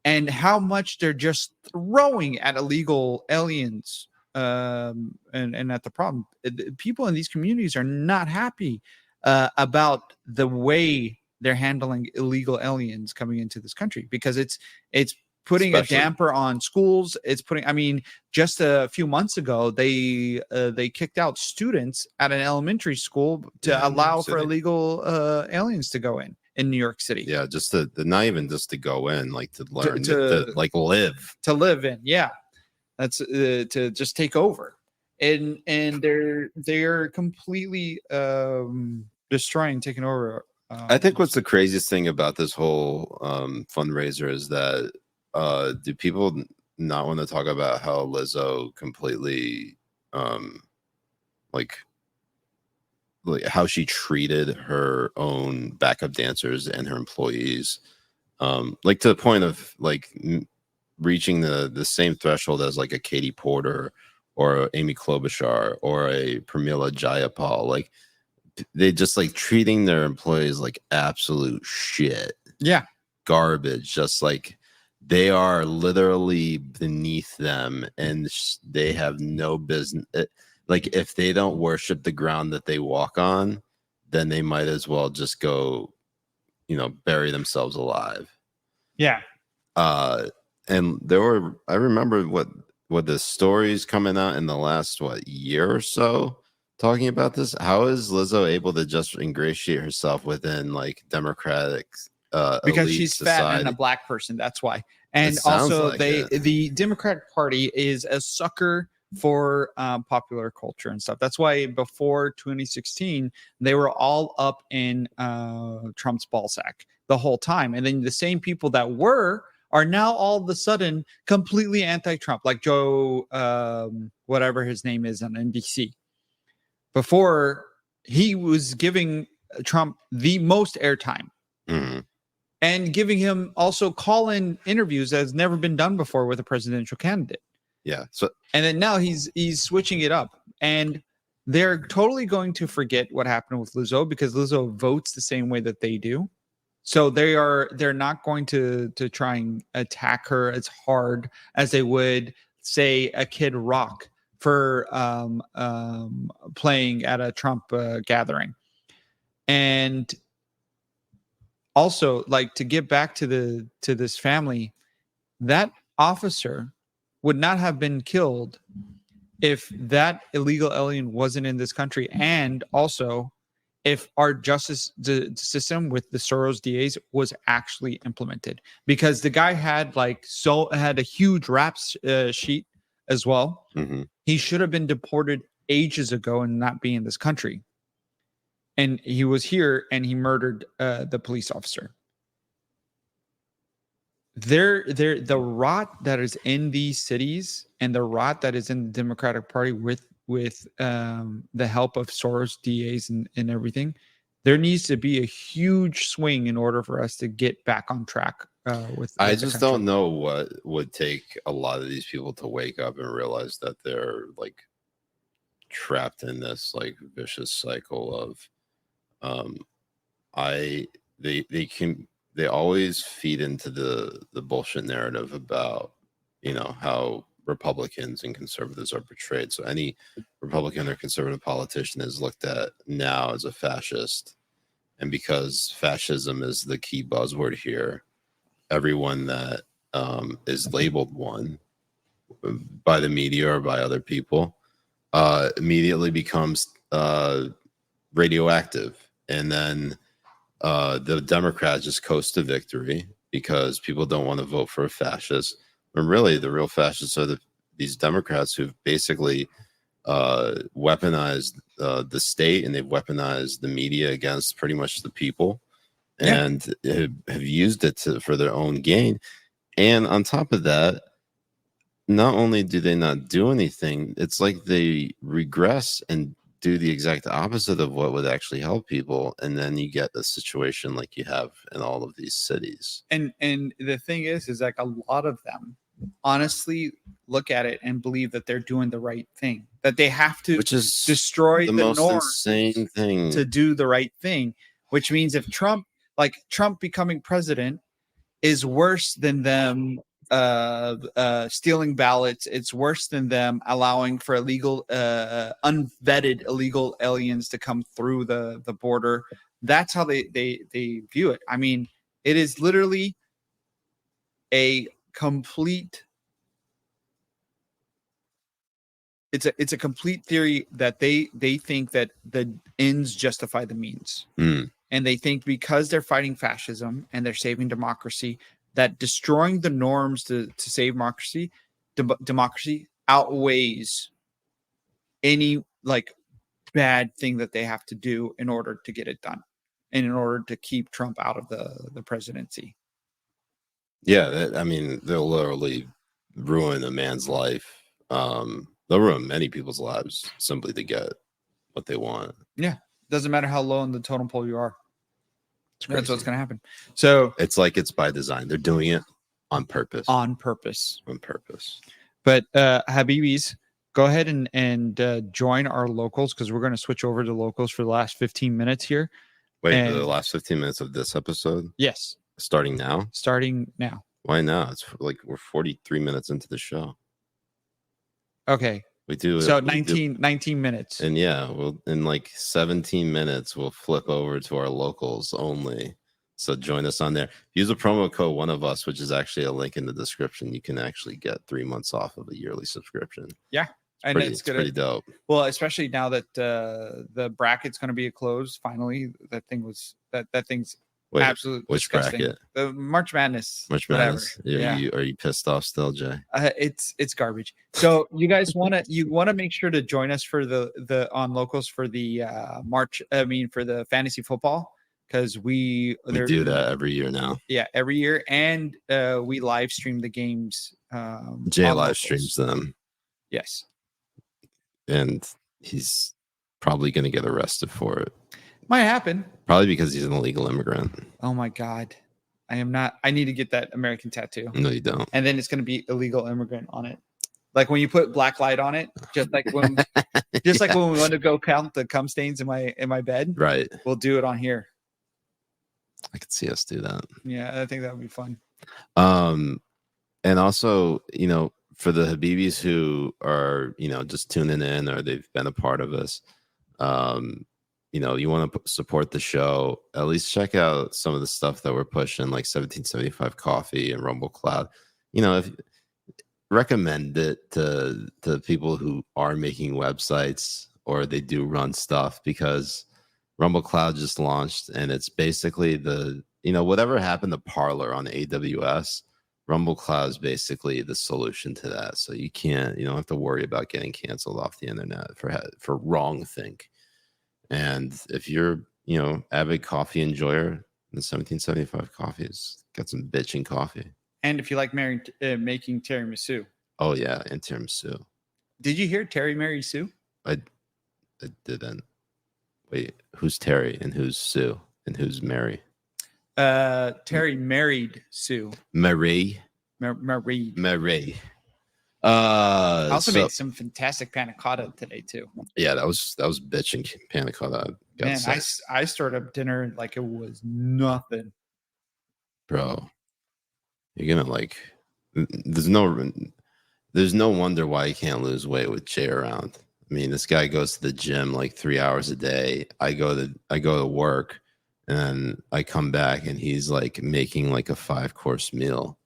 And how much they're just throwing at illegal aliens and at the problem. People in these communities are not happy about the way they're handling illegal aliens coming into this country, because it's putting a damper on schools. It's putting, I mean, just a few months ago, they kicked out students at an elementary school to allow for illegal aliens to go in New York City. Yeah, just to not even just to go in, like to learn to like live in. Yeah, that's to just take over, and they're completely destroying, taking over. I think what's the craziest thing about this whole fundraiser is that do people not want to talk about how Lizzo completely like how she treated her own backup dancers and her employees, like to the point of like reaching the same threshold as like a Katie Porter or a Amy Klobuchar or a Pramila Jayapal. Like they just like treating their employees like absolute shit. Yeah. Garbage. Just like they are literally beneath them and they have no business. Like if they don't worship the ground that they walk on, then they might as well just go, bury themselves alive. Yeah. And I remember what the stories coming out in the last year or so talking about this. How is Lizzo able to just ingratiate herself within like Democratic because she's society? fat and a Black person, that's why. And also the Democratic Party is a sucker for popular culture and stuff. That's why before 2016 they were all up in Trump's ballsack the whole time, and then the same people that are now all of a sudden completely anti-Trump, like Joe whatever his name is on NBC. Before, he was giving Trump the most airtime. Mm-hmm. And giving him also call-in interviews that has never been done before with a presidential candidate. Yeah. So, and then now he's switching it up, and they're totally going to forget what happened with Lizzo, because Lizzo votes the same way that they do. So they're not going to try and attack her as hard as they would, say, a Kid Rock for playing at a Trump gathering. And also, like, to get back to this family, that officer would not have been killed if that illegal alien wasn't in this country, and also if our justice system with the Soros DAs was actually implemented, because the guy had a huge rap sheet as well. mm-hmm. He should have been deported ages ago and not be in this country. And he was here and he murdered the police officer. the rot that is in these cities and the rot that is in the Democratic Party with the help of Soros DAs and everything, there needs to be a huge swing in order for us to get back on track with I the just country. don't know what would take a lot of these people to wake up and realize that they're like trapped in this like vicious cycle of they always feed into the bullshit narrative about, you know, how Republicans and conservatives are portrayed. So any Republican or conservative politician is looked at now as a fascist. And because fascism is the key buzzword here, everyone that is labeled one by the media or by other people immediately becomes radioactive. And then the Democrats just coast to victory because people don't want to vote for a fascist. And really, the real fascists are these Democrats who've basically weaponized the state, and they've weaponized the media against pretty much the people, and have used it for their own gain. And on top of that, not only do they not do anything, it's like they regress and do the exact opposite of what would actually help people, and then you get the situation like you have in all of these cities. And the thing is like a lot of them honestly look at it and believe that they're doing the right thing, that they have to, which is destroy the most norm insane thing to do the right thing. Which means if Trump becoming president is worse than them stealing ballots, it's worse than them allowing for illegal unvetted illegal aliens to come through the border. That's how they view it. I mean, it is literally a complete it's a complete theory that they think that the ends justify the means. And they think because they're fighting fascism and they're saving democracy, that destroying the norms to save democracy outweighs any like bad thing that they have to do in order to get it done and in order to keep Trump out of the presidency. Yeah, I mean, they'll literally ruin a man's life. They'll ruin many people's lives simply to get what they want. Yeah, doesn't matter how low in the totem pole you are. That's what's going to happen. So it's like it's by design. They're doing it on purpose. On purpose. But Habibis, go ahead and join our locals, because we're going to switch over to locals for the last 15 minutes here. Wait, for the last 15 minutes of this episode? Yes. Starting now? Starting now. Why now? It's like we're 43 minutes into the show. Okay. We do. So 19 minutes. And yeah, in like 17 minutes, we'll flip over to our locals only. So join us on there. Use a promo code One of Us, which is actually a link in the description. You can actually get 3 months off of a yearly subscription. Yeah. It's pretty dope. Well, especially now that the bracket's going to be closed. Finally, that thing's absolutely which disgusting. Bracket? The March Madness. Yeah. Are you pissed off still, Jay? It's garbage. So you guys want to make sure to join us for the on locals for the for the fantasy football, because we do that every year now. Yeah, every year, and we live stream the games. Jay live streams them. Yes, and he's probably going to get arrested for it. Might happen. Probably because he's an illegal immigrant. Oh my God. I am not. I need to get that American tattoo. No, you don't. And then it's going to be illegal immigrant on it. Like when you put black light on it, just like when when we want to go count the cum stains in my bed. Right. We'll do it on here. I could see us do that. Yeah, I think that would be fun. And also, for the Habibis who are, just tuning in, or they've been a part of us, you want to support the show, at least check out some of the stuff that we're pushing, like 1775 Coffee and Rumble Cloud. If recommend it to people who are making websites or they do run stuff, because Rumble Cloud just launched, and it's basically whatever happened to Parler on AWS, Rumble Cloud is basically the solution to that. So you don't have to worry about getting canceled off the internet for wrong think. And if you're, avid coffee enjoyer, the 1775 Coffee's got some bitching coffee. And if you like making tiramisu. Oh yeah, and tiramisu. Did you hear Terry married Sue? I didn't. Wait, who's Terry and who's Sue and who's Mary? Terry married Sue. Marie. Marie. I also made some fantastic panna cotta today too. Yeah, that was bitching panna cotta. Man, I started up dinner like it was nothing. Bro, you're gonna like. There's no wonder why you can't lose weight with Jay around. I mean, this guy goes to the gym like 3 hours a day. I go to work, and I come back, and he's like making like a 5-course meal,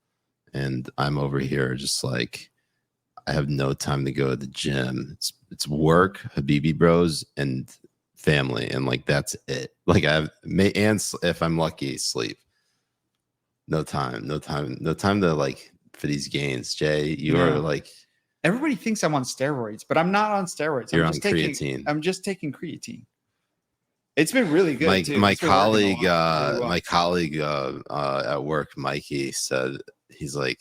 and I'm over here just like I have no time to go to the gym. It's work, Habibi Bros, and family, and like that's it. Like I have and if I'm lucky, sleep. No time to like for these gains. Jay, you are like. Everybody thinks I'm on steroids, but I'm not on steroids. You're on creatine. I'm just taking creatine. It's been really good. My colleague at work, Mikey, said he said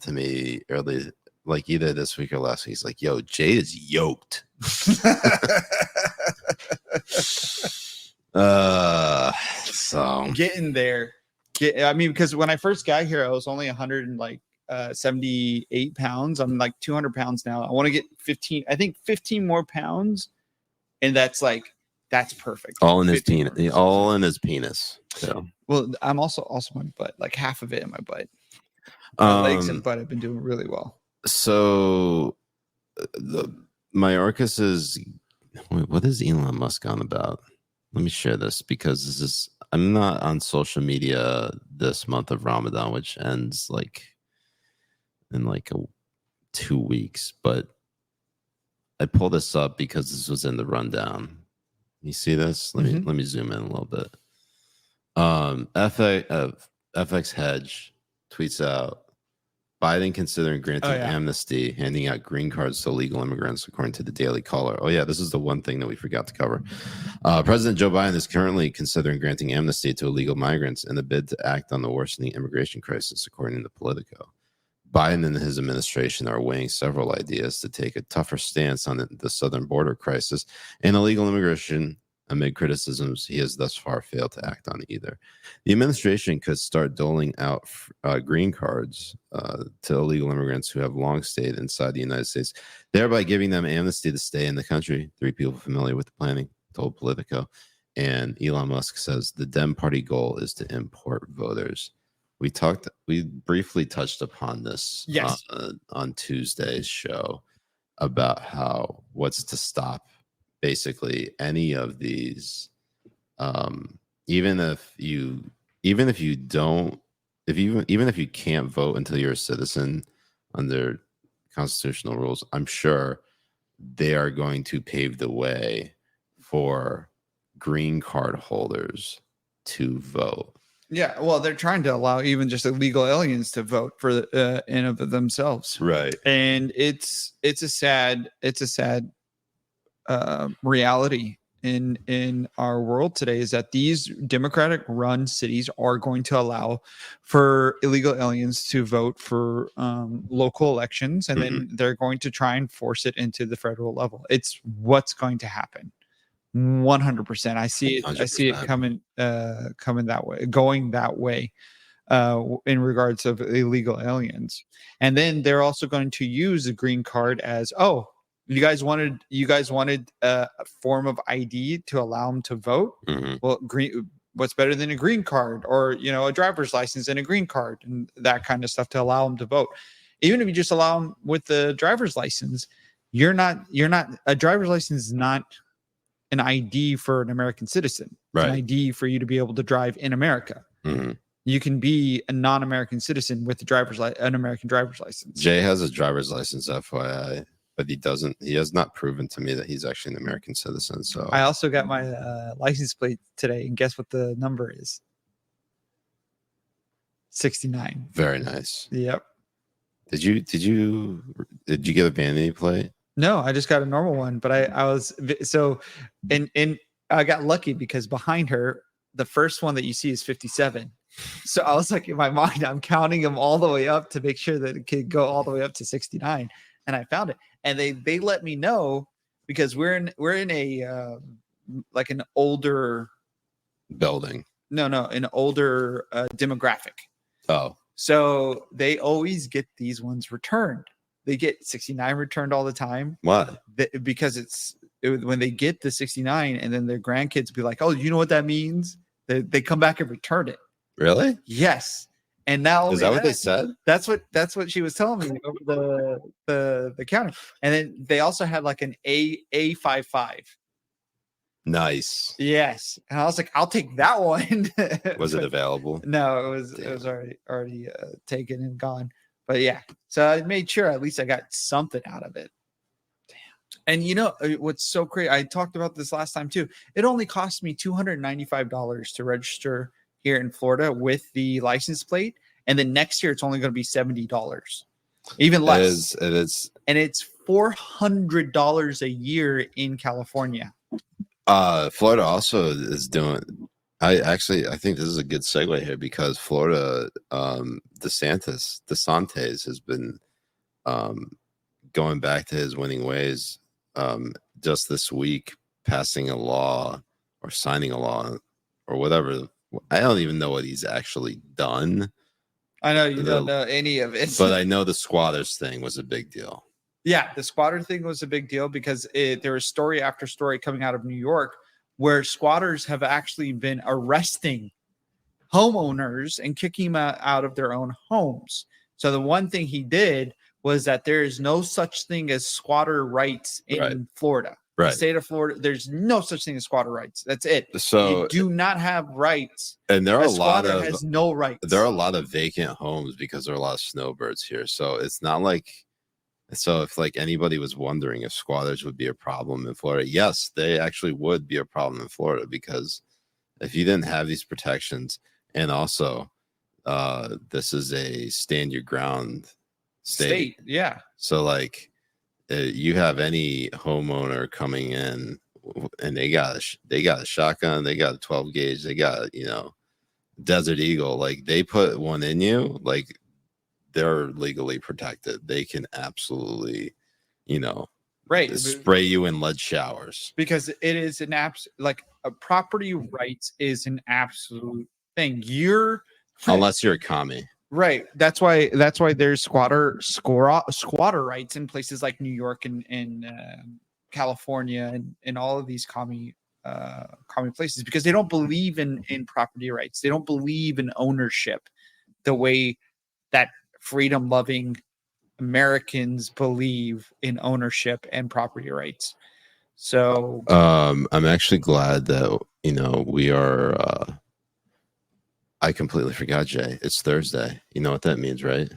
to me early, like either this week or last week, he's like, "Yo, Jay is yoked." So getting there. I mean, because when I first got here, I was only 78 pounds. I'm like 200 pounds now. I want to get 15 more pounds, and that's perfect. All in his penis. All in his penis. So. Well, I'm also my butt, like half of it in my butt. My legs and butt have been doing really well. So Mayorkas is. What is Elon Musk on about? Let me share this because I'm not on social media this month of Ramadan, which ends like in like 2 weeks, but I pulled this up because this was in the rundown. You see this? Let me zoom in a little bit. FX Hedge tweets out Biden considering granting amnesty, handing out green cards to illegal immigrants, according to the Daily Caller. Oh, yeah, this is the one thing that we forgot to cover. President Joe Biden is currently considering granting amnesty to illegal migrants in a bid to act on the worsening immigration crisis, according to Politico. Biden and his administration are weighing several ideas to take a tougher stance on the southern border crisis and illegal immigration. Amid criticisms, he has thus far failed to act on either. The administration could start doling out green cards to illegal immigrants who have long stayed inside the United States, thereby giving them amnesty to stay in the country. 3 people familiar with the planning told Politico. And Elon Musk says the Dem Party goal is to import voters. We briefly touched upon this on Tuesday's show about how what's to stop basically any of these, even if you can't vote until you're a citizen under constitutional rules, I'm sure they are going to pave the way for green card holders to vote. Yeah, well, they're trying to allow even just illegal aliens to vote for in of themselves, right? And it's a sad reality in our world today is that these Democratic run cities are going to allow for illegal aliens to vote for local elections, and then they're going to try and force it into the federal level. It's what's going to happen. 100%. I see it. 100%. I see it coming going that way in regards of illegal aliens. And then they're also going to use the green card as, you guys wanted a form of ID to allow them to vote. Well, what's better than a green card, or a driver's license and a green card and that kind of stuff to allow them to vote. Even if you just allow them with the driver's license, you're not a driver's license is not an ID for an American citizen. It's an ID for you to be able to drive in America. You can be a non-American citizen with an American driver's license. Jay has a driver's license, FYI, but he has not proven to me that he's actually an American citizen. So I also got my license plate today, and guess what the number is? 69. Very nice. Yep. Did you get a vanity plate? No, I just got a normal one, but I got lucky because behind her, the first one that you see is 57, So I was like, in my mind, I'm counting them all the way up to make sure that it could go all the way up to 69. And I found it. And they let me know because we're in a like an older Building. an older demographic. Oh, So they always get these ones returned. They get 69 returned all the time. what? Because when they get the 69 and then their grandkids be like, oh, you know what that means? They come back and return it. Really? Yes. And now Is that what they said? That's what she was telling me over the counter. And then they also had like an A55. Nice. Yes. And I was like, I'll take that one. Was it available? No, it was already taken and gone. But yeah, so I made sure at least I got something out of it. Damn. And you know what's so crazy? I talked about this last time too. It only cost me $295 to register here in Florida with the license plate, and then next year it's only going to be $70, even less. It is, and it's $400 a year in California. Florida also is doing. I think this is a good segue here because Florida, DeSantis has been going back to his winning ways. Just this week, passing a law or signing a law or whatever. I don't even know what he's actually done. I know you don't know any of it, but I know the squatters thing was a big deal. Yeah, the squatter thing was a big deal because there was story after story coming out of New York where squatters have actually been arresting homeowners and kicking them out of their own homes. So the one thing he did was that there is no such thing as squatter rights in Florida. Right. The state of Florida, there's no such thing as squatter rights. That's it. So you do not have rights. And there are a lot of has no rights. There are a lot of vacant homes because there are a lot of snowbirds here. So it's not like if like anybody was wondering if squatters would be a problem in Florida, yes, they actually would be a problem in Florida because if you didn't have these protections, and also this is a stand your ground state. Yeah. So like you have any homeowner coming in and they got a shotgun, they got a 12 gauge, they got, Desert Eagle, like they put one in you, like they're legally protected. They can absolutely, spray you in lead showers because it is an like a property rights is an absolute thing. Unless you're a commie. Right. That's why there's squatter rights in places like New York and California and all of these commie places because they don't believe in property rights. They don't believe in ownership the way that freedom loving Americans believe in ownership and property rights. So I'm actually glad that we are I completely forgot, Jay. It's Thursday. You know what that means, right?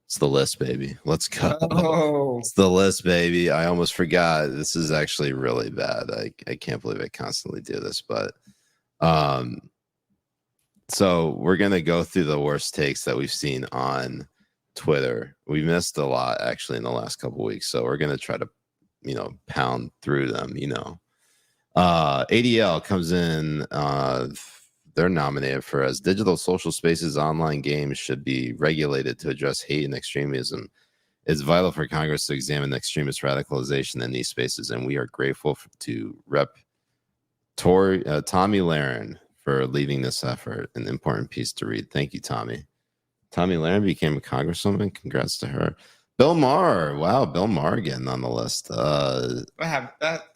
It's the list, baby. Let's go. Oh. It's the list, baby. I almost forgot. This is actually really bad. I can't believe I constantly do this, but so we're gonna go through the worst takes that we've seen on Twitter. We missed a lot actually in the last couple of weeks, so we're gonna try to pound through them. ADL comes in. They're nominated for as digital social spaces, online games should be regulated to address hate and extremism. It's vital for Congress to examine extremist radicalization in these spaces, and we are grateful to Rep. Tommy Lahren for leading this effort. An important piece to read. Thank you, Tommy. Tommy Lahren became a congresswoman. Congrats to her. Bill Maher. Wow, Bill Maher getting on the list. That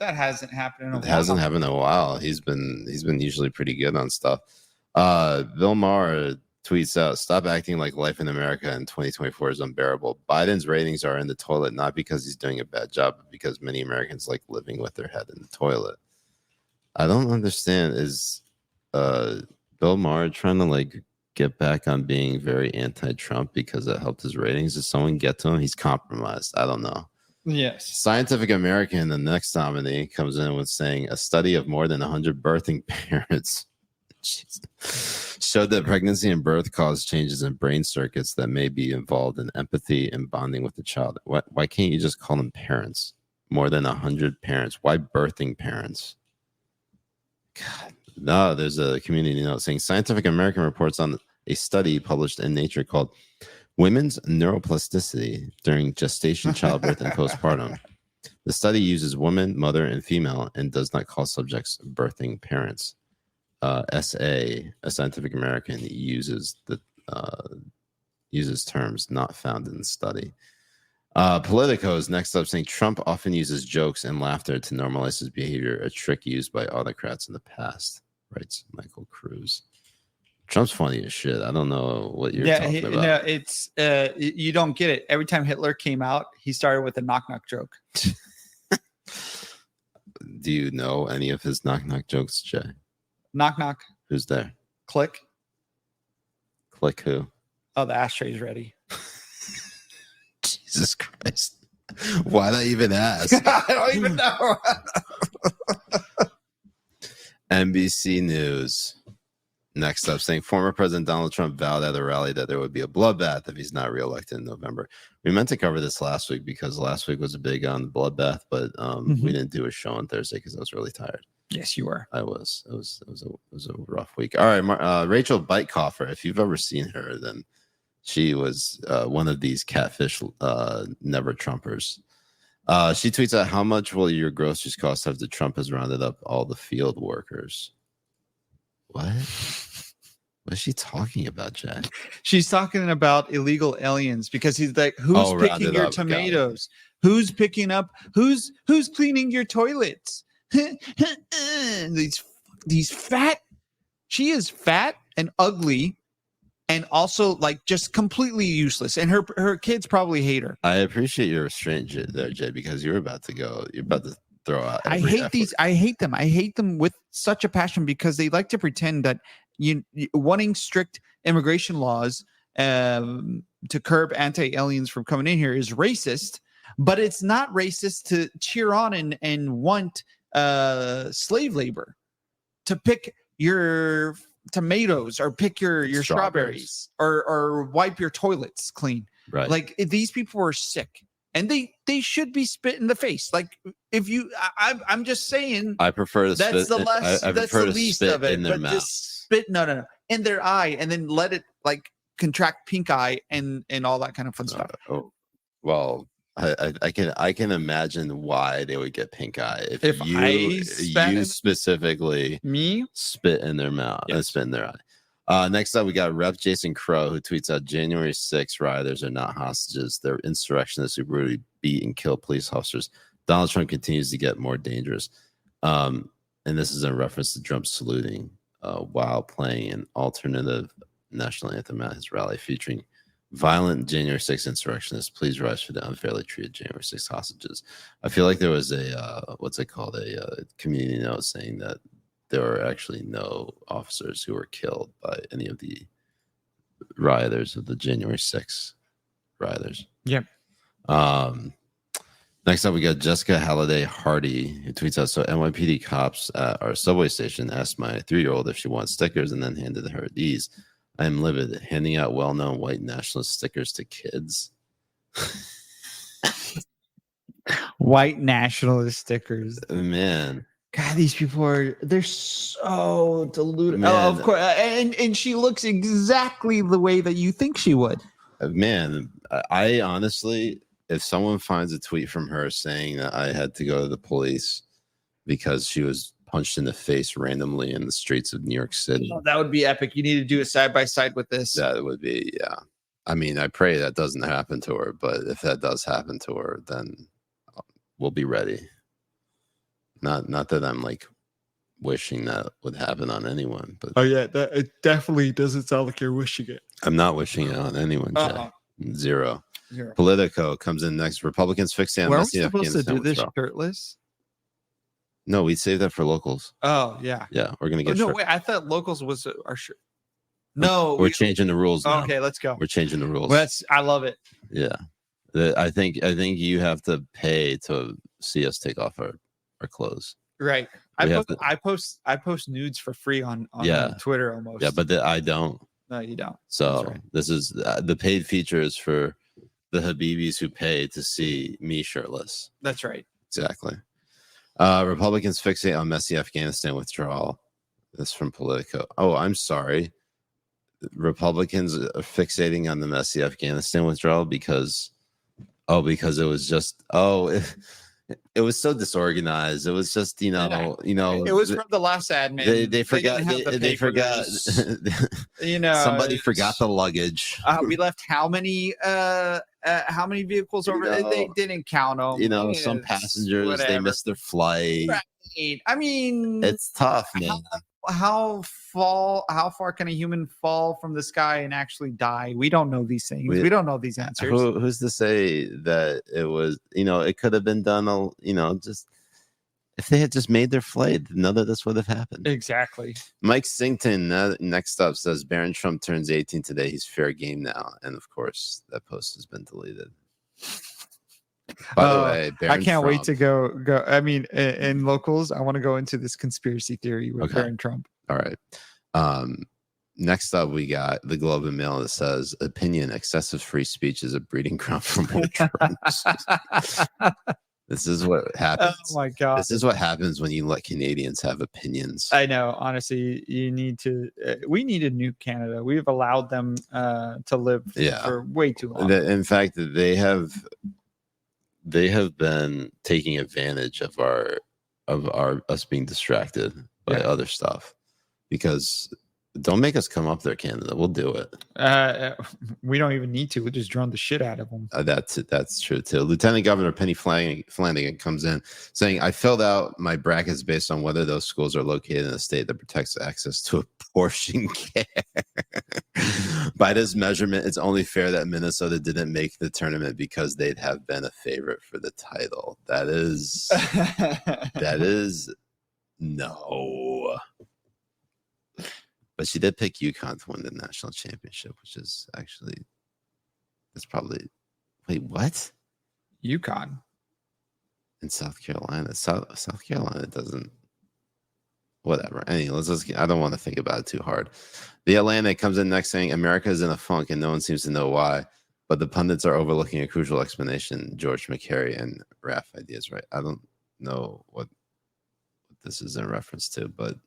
hasn't happened in a while. It hasn't happened in a while. He's been usually pretty good on stuff. Bill Maher tweets out, "Stop acting like life in America in 2024 is unbearable. Biden's ratings are in the toilet not because he's doing a bad job, but because many Americans like living with their head in the toilet." I don't understand. Is Bill Maher trying to get back on being very anti-Trump because it helped his ratings? Does someone get to him? He's compromised. I don't know. Yes. Scientific American, the next nominee, comes in with saying a study of more than 100 birthing parents showed that pregnancy and birth cause changes in brain circuits that may be involved in empathy and bonding with the child. Why can't you just call them parents? More than 100 parents. Why birthing parents? God, No, there's a community note saying Scientific American reports on a study published in Nature called Women's Neuroplasticity During Gestation, Childbirth, and Postpartum. The study uses woman, mother, and female and does not call subjects birthing parents. SA, a Scientific American, uses terms not found in the study. Politico is next up saying Trump often uses jokes and laughter to normalize his behavior, a trick used by autocrats in the past, writes Michael Cruz. Trump's funny as shit. I don't know what you're talking about. No, it's you don't get it. Every time Hitler came out, he started with a knock-knock joke. Do you know any of his knock-knock jokes, Jay? Knock, knock. Who's there? Click. Click who? Oh, the ashtray's ready. Jesus Christ. Why'd I even ask? I don't even know. NBC News. Next up, saying former President Donald Trump vowed at a rally that there would be a bloodbath if he's not reelected in November. We meant to cover this last week because last week was a big on the bloodbath, but we didn't do a show on Thursday because I was really tired. Yes, you were. I was. It was a rough week. All right, Rachel Bitecofer. If you've ever seen her, then she was one of these catfish never Trumpers. She tweets out, "How much will your groceries cost after Trump has rounded up all the field workers?" What? What is she talking about, Jack? She's talking about illegal aliens because he's like, who's picking your tomatoes? Who's picking up? Who's cleaning your toilets? these fat. She is fat and ugly, and also like just completely useless. And her kids probably hate her. I appreciate your restraint there, Jay, because you're about to throw out. I hate these. I hate them. I hate them with such a passion because they like to pretend that wanting strict immigration laws to curb anti-aliens from coming in here is racist, but it's not racist to cheer on and want slave labor to pick your tomatoes or pick your strawberries or wipe your toilets clean. Right. Like these people are sick. And they should be spit in the face. Like if you, I'm just saying. I prefer to that's spit. The less. I that's prefer the to least spit of it. in their but mouth. just spit, no, in their eye, and then let it like contract pink eye and all that kind of fun stuff. Well, I can imagine why they would get pink eye if you specifically spit in their mouth and spit in their eye. Next up, we got Rep. Jason Crow, who tweets out January 6th rioters are not hostages. They're insurrectionists who brutally beat and kill police officers. Donald Trump continues to get more dangerous. And this is in reference to Trump saluting while playing an alternative national anthem at his rally featuring violent January 6th insurrectionists. Please rise for the unfairly treated January 6th hostages. I feel like there was a community note saying that there were actually no officers who were killed by any of the rioters of the January 6th rioters. Yep. Next up, we got Jessica Halliday Hardy, who tweets out, so NYPD cops at our subway station asked my 3-year-old if she wants stickers and then handed her these. I am livid, handing out well-known white nationalist stickers to kids. White nationalist stickers. Man. God, these people they're so deluded. Man. Oh, of course. And she looks exactly the way that you think she would. Man, I honestly, if someone finds a tweet from her saying that I had to go to the police because she was punched in the face randomly in the streets of New York City. Oh, that would be epic. You need to do a side-by-side with this. That would be, yeah. I mean, I pray that doesn't happen to her, but if that does happen to her, then we'll be ready. Not that I'm like wishing that would happen on anyone, but it definitely doesn't sound like you're wishing it. I'm not wishing it on anyone. Zero. Politico comes in next. Republicans fixing. Were we supposed to do this shirtless? No, we saved that for locals. Oh yeah, we're gonna get. Wait, I thought locals was our shirt. No, we're changing the rules now. Okay, let's go. We're changing the rules. I love it. Yeah, I think you have to pay to see us take off our clothes. Right. I post nudes for free on Twitter almost. Yeah, but I don't. No, you don't. So this is the paid features for the Habibis who pay to see me shirtless. That's right. Exactly. Republicans fixate on messy Afghanistan withdrawal. This from Politico. Oh, I'm sorry. Republicans are fixating on the messy Afghanistan withdrawal because it was just it was so disorganized. It was just It was from the last admin. They forgot. They forgot. Somebody forgot the luggage. We left how many vehicles over? They didn't count them. Some passengers whatever. they missed their flight. Right. I mean, it's tough, man. How far can a human fall from the sky and actually die? We don't know these things. We don't know these answers. Who's to say that it was? It could have been done. Just if they had just made their flight, none of this would have happened. Exactly. Mike Sington next up says Barron Trump turns 18 today. He's fair game now, and of course that post has been deleted. By the way, I can't wait to go. I mean, in locals, I want to go into this conspiracy theory with Barron Trump. All right. Next up, we got the Globe and Mail that says opinion: excessive free speech is a breeding ground for more Trumps. This is what happens. Oh my God! This is what happens when you let Canadians have opinions. I know. Honestly, you need to. We need a new Canada. We've allowed them to live for way too long. In fact, they have been taking advantage of us being distracted by other stuff, because don't make us come up there, Canada. We'll do it. We don't even need to. We'll just drone the shit out of them. That's true too. Lieutenant Governor Penny Flanagan comes in saying, "I filled out my brackets based on whether those schools are located in a state that protects access to abortion care. By this measurement, it's only fair that Minnesota didn't make the tournament because they'd have been a favorite for the title." That is no. But she did pick UConn to win the national championship, which is actually, that's probably, wait, what? UConn in South Carolina. South Carolina doesn't, whatever. Anyway, I don't want to think about it too hard. The Atlantic comes in next saying America is in a funk and no one seems to know why, but the pundits are overlooking a crucial explanation. George McCary and Raf Ideas, right? I don't know what this is in reference to, but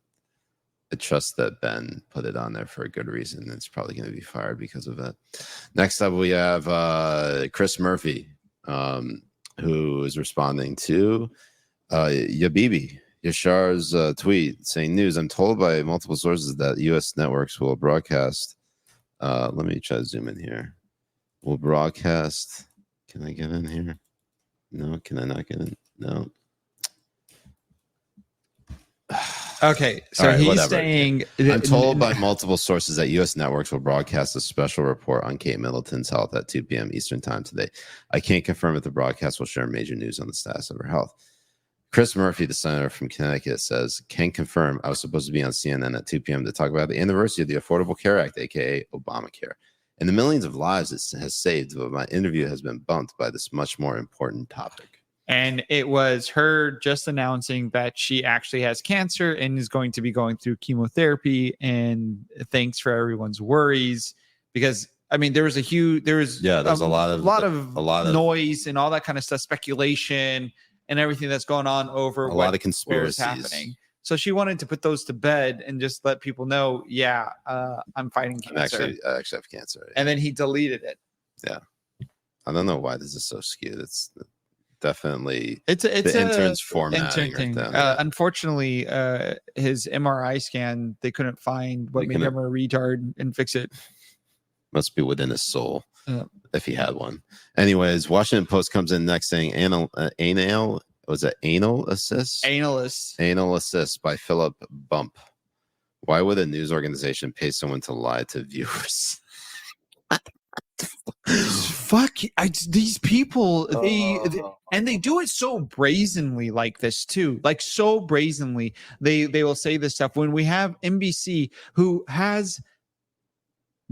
I trust that Ben put it on there for a good reason. It's probably going to be fired because of it. Next up, we have Chris Murphy, who is responding to Habibi Yashar's tweet saying, "News, I'm told by multiple sources that U.S. networks will broadcast." Let me try to zoom in here. Will broadcast. Can I get in here? No. Can I not get in? No. Okay, so right, he's whatever. saying, I'm told by multiple sources that U.S. networks will broadcast a special report on Kate Middleton's health at 2 p.m. Eastern time today. I can't confirm if the broadcast will share major news on the status of her health. Chris Murphy, the senator from Connecticut, says, "Can confirm I was supposed to be on CNN at 2 p.m. to talk about the anniversary of the Affordable Care Act, aka Obamacare, and the millions of lives it has saved, but my interview has been bumped by this much more important topic." And it was her just announcing that she actually has cancer and is going to be going through chemotherapy. And thanks for everyone's worries, because I mean, there's a lot of noise and all that kind of stuff, speculation and everything that's going on over a lot of conspiracies happening. So she wanted to put those to bed and just let people know, I'm fighting cancer. I actually have cancer. And then he deleted it. Yeah. I don't know why this is so skewed. It's definitely it's the intern's formatting intern thing. Right. Unfortunately, his MRI scan, they couldn't find what made him a retard and fix it. Must be within his soul if he had one. Anyways, Washington Post comes in next saying anal assist by Philip Bump. Why would a news organization pay someone to lie to viewers? Fuck these people, they do it so brazenly like this too, like so brazenly. They will say this stuff when we have NBC, who has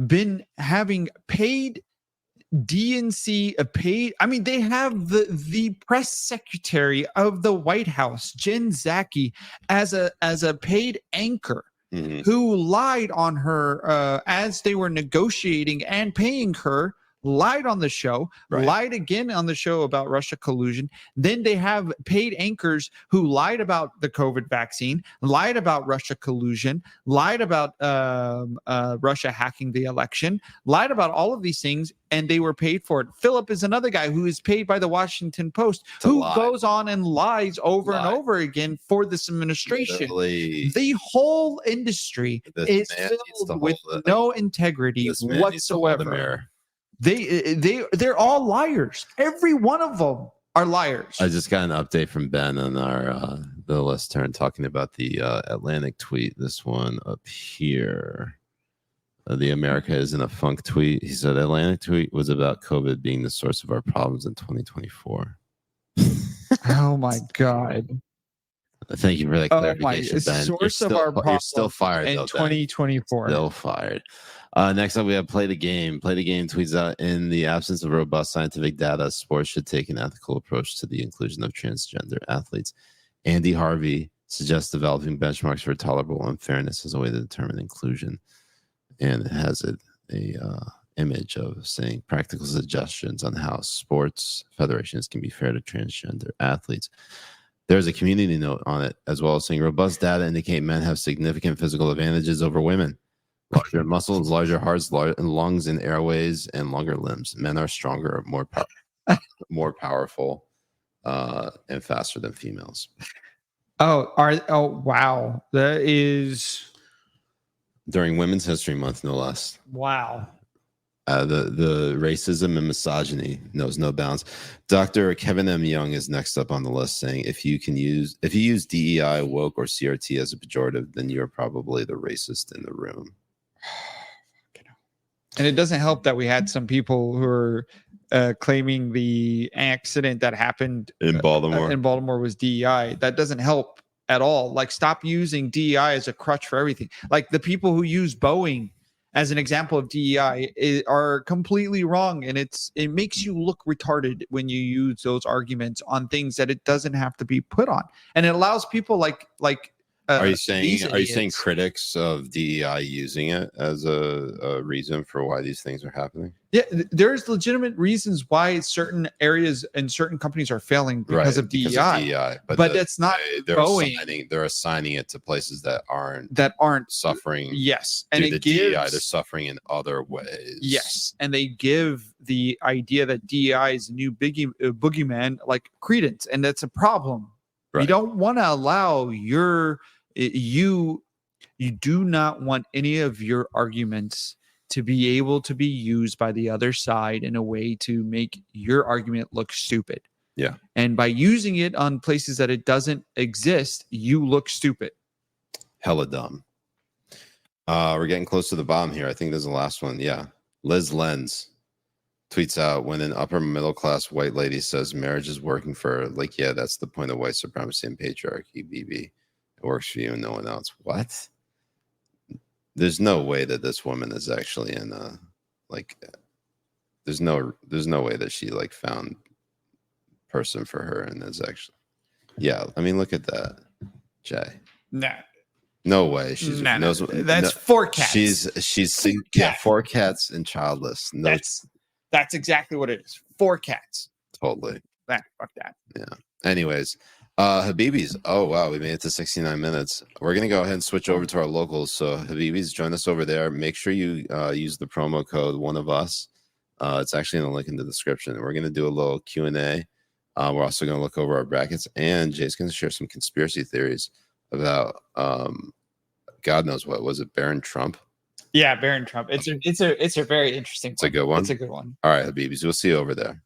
been having paid DNC they have the press secretary of the White House, Jen Psaki, as a paid anchor. Mm-hmm. Who lied on her as they were negotiating and paying her lied on the show, lied again on the show about Russia collusion. Then they have paid anchors who lied about the COVID vaccine, lied about Russia collusion, lied about Russia hacking the election, lied about all of these things, and they were paid for it. Philip is another guy who is paid by the Washington Post, who goes on and lies over and over again for this administration. Literally, the whole industry is filled with no integrity whatsoever. They're all liars. Every one of them are liars. I just got an update from Ben on our the list turn talking about the Atlantic tweet. This one up here. The America is in a funk tweet. He said Atlantic tweet was about COVID being the source of our problems in 2024. Oh my God. Thank you for that clarification, Ben. Source of our problems you're still fired in 2024. Still fired. Next up, we have Play the Game. Play the Game tweets out, in the absence of robust scientific data, sports should take an ethical approach to the inclusion of transgender athletes. Andy Harvey suggests developing benchmarks for tolerable unfairness as a way to determine inclusion. And it has a image of saying practical suggestions on how sports federations can be fair to transgender athletes. There's a community note on it, as well as saying robust data indicate men have significant physical advantages over women. Larger muscles, larger hearts, lungs and airways, and longer limbs. Men are stronger, more powerful, and faster than females. Oh, wow. That is during Women's History Month, no less. Wow. The racism and misogyny knows no bounds. Dr. Kevin M. Young is next up on the list, saying if you use DEI, woke, or CRT as a pejorative, then you're probably the racist in the room. And it doesn't help that we had some people who are claiming the accident that happened in Baltimore was DEI. That doesn't help at all. Like, stop using DEI as a crutch for everything. Like, the people who use Boeing as an example of DEI are completely wrong, and it makes you look retarded when you use those arguments on things that it doesn't have to be put on, and it allows people like are you saying critics of DEI using it as a reason for why these things are happening? Yeah, there's legitimate reasons why certain areas and certain companies are failing because of DEI. But that's not Boeing. They're assigning it to places that aren't suffering. Yes, and it gives DEI. They're suffering in other ways. Yes, and they give the idea that DEI is a new boogeyman like credence, and that's a problem. Right. You don't want to allow you do not want any of your arguments to be able to be used by the other side in a way to make your argument look stupid. Yeah. And by using it on places that it doesn't exist, you look stupid. Hella dumb. We're getting close to the bottom here. I think there's the last one. Yeah. Liz Lenz tweets out, when an upper middle class white lady says marriage is working for her, like, yeah, that's the point of white supremacy and patriarchy, BB. It works for you and no one else. What? There's no way that this woman is actually in there's no way that she found person for her and is actually, yeah. I mean, look at that, Jay. No way. That's 4 cats. She's 4 cats and childless. No, that's exactly what it is. 4 cats. Totally. Fuck that. Yeah. Anyways, Habibis. Oh wow, we made it to 69 minutes. We're gonna go ahead and switch over to our locals. So Habibis, join us over there. Make sure you use the promo code one of us. It's actually in the link in the description. We're gonna do a little Q&A. We're also gonna look over our brackets, and Jay's gonna share some conspiracy theories about God knows what was it, Barron Trump. Yeah, Barron Trump. It's a very interesting. It's a good one. It's a good one. All right, Habibis, we'll see you over there.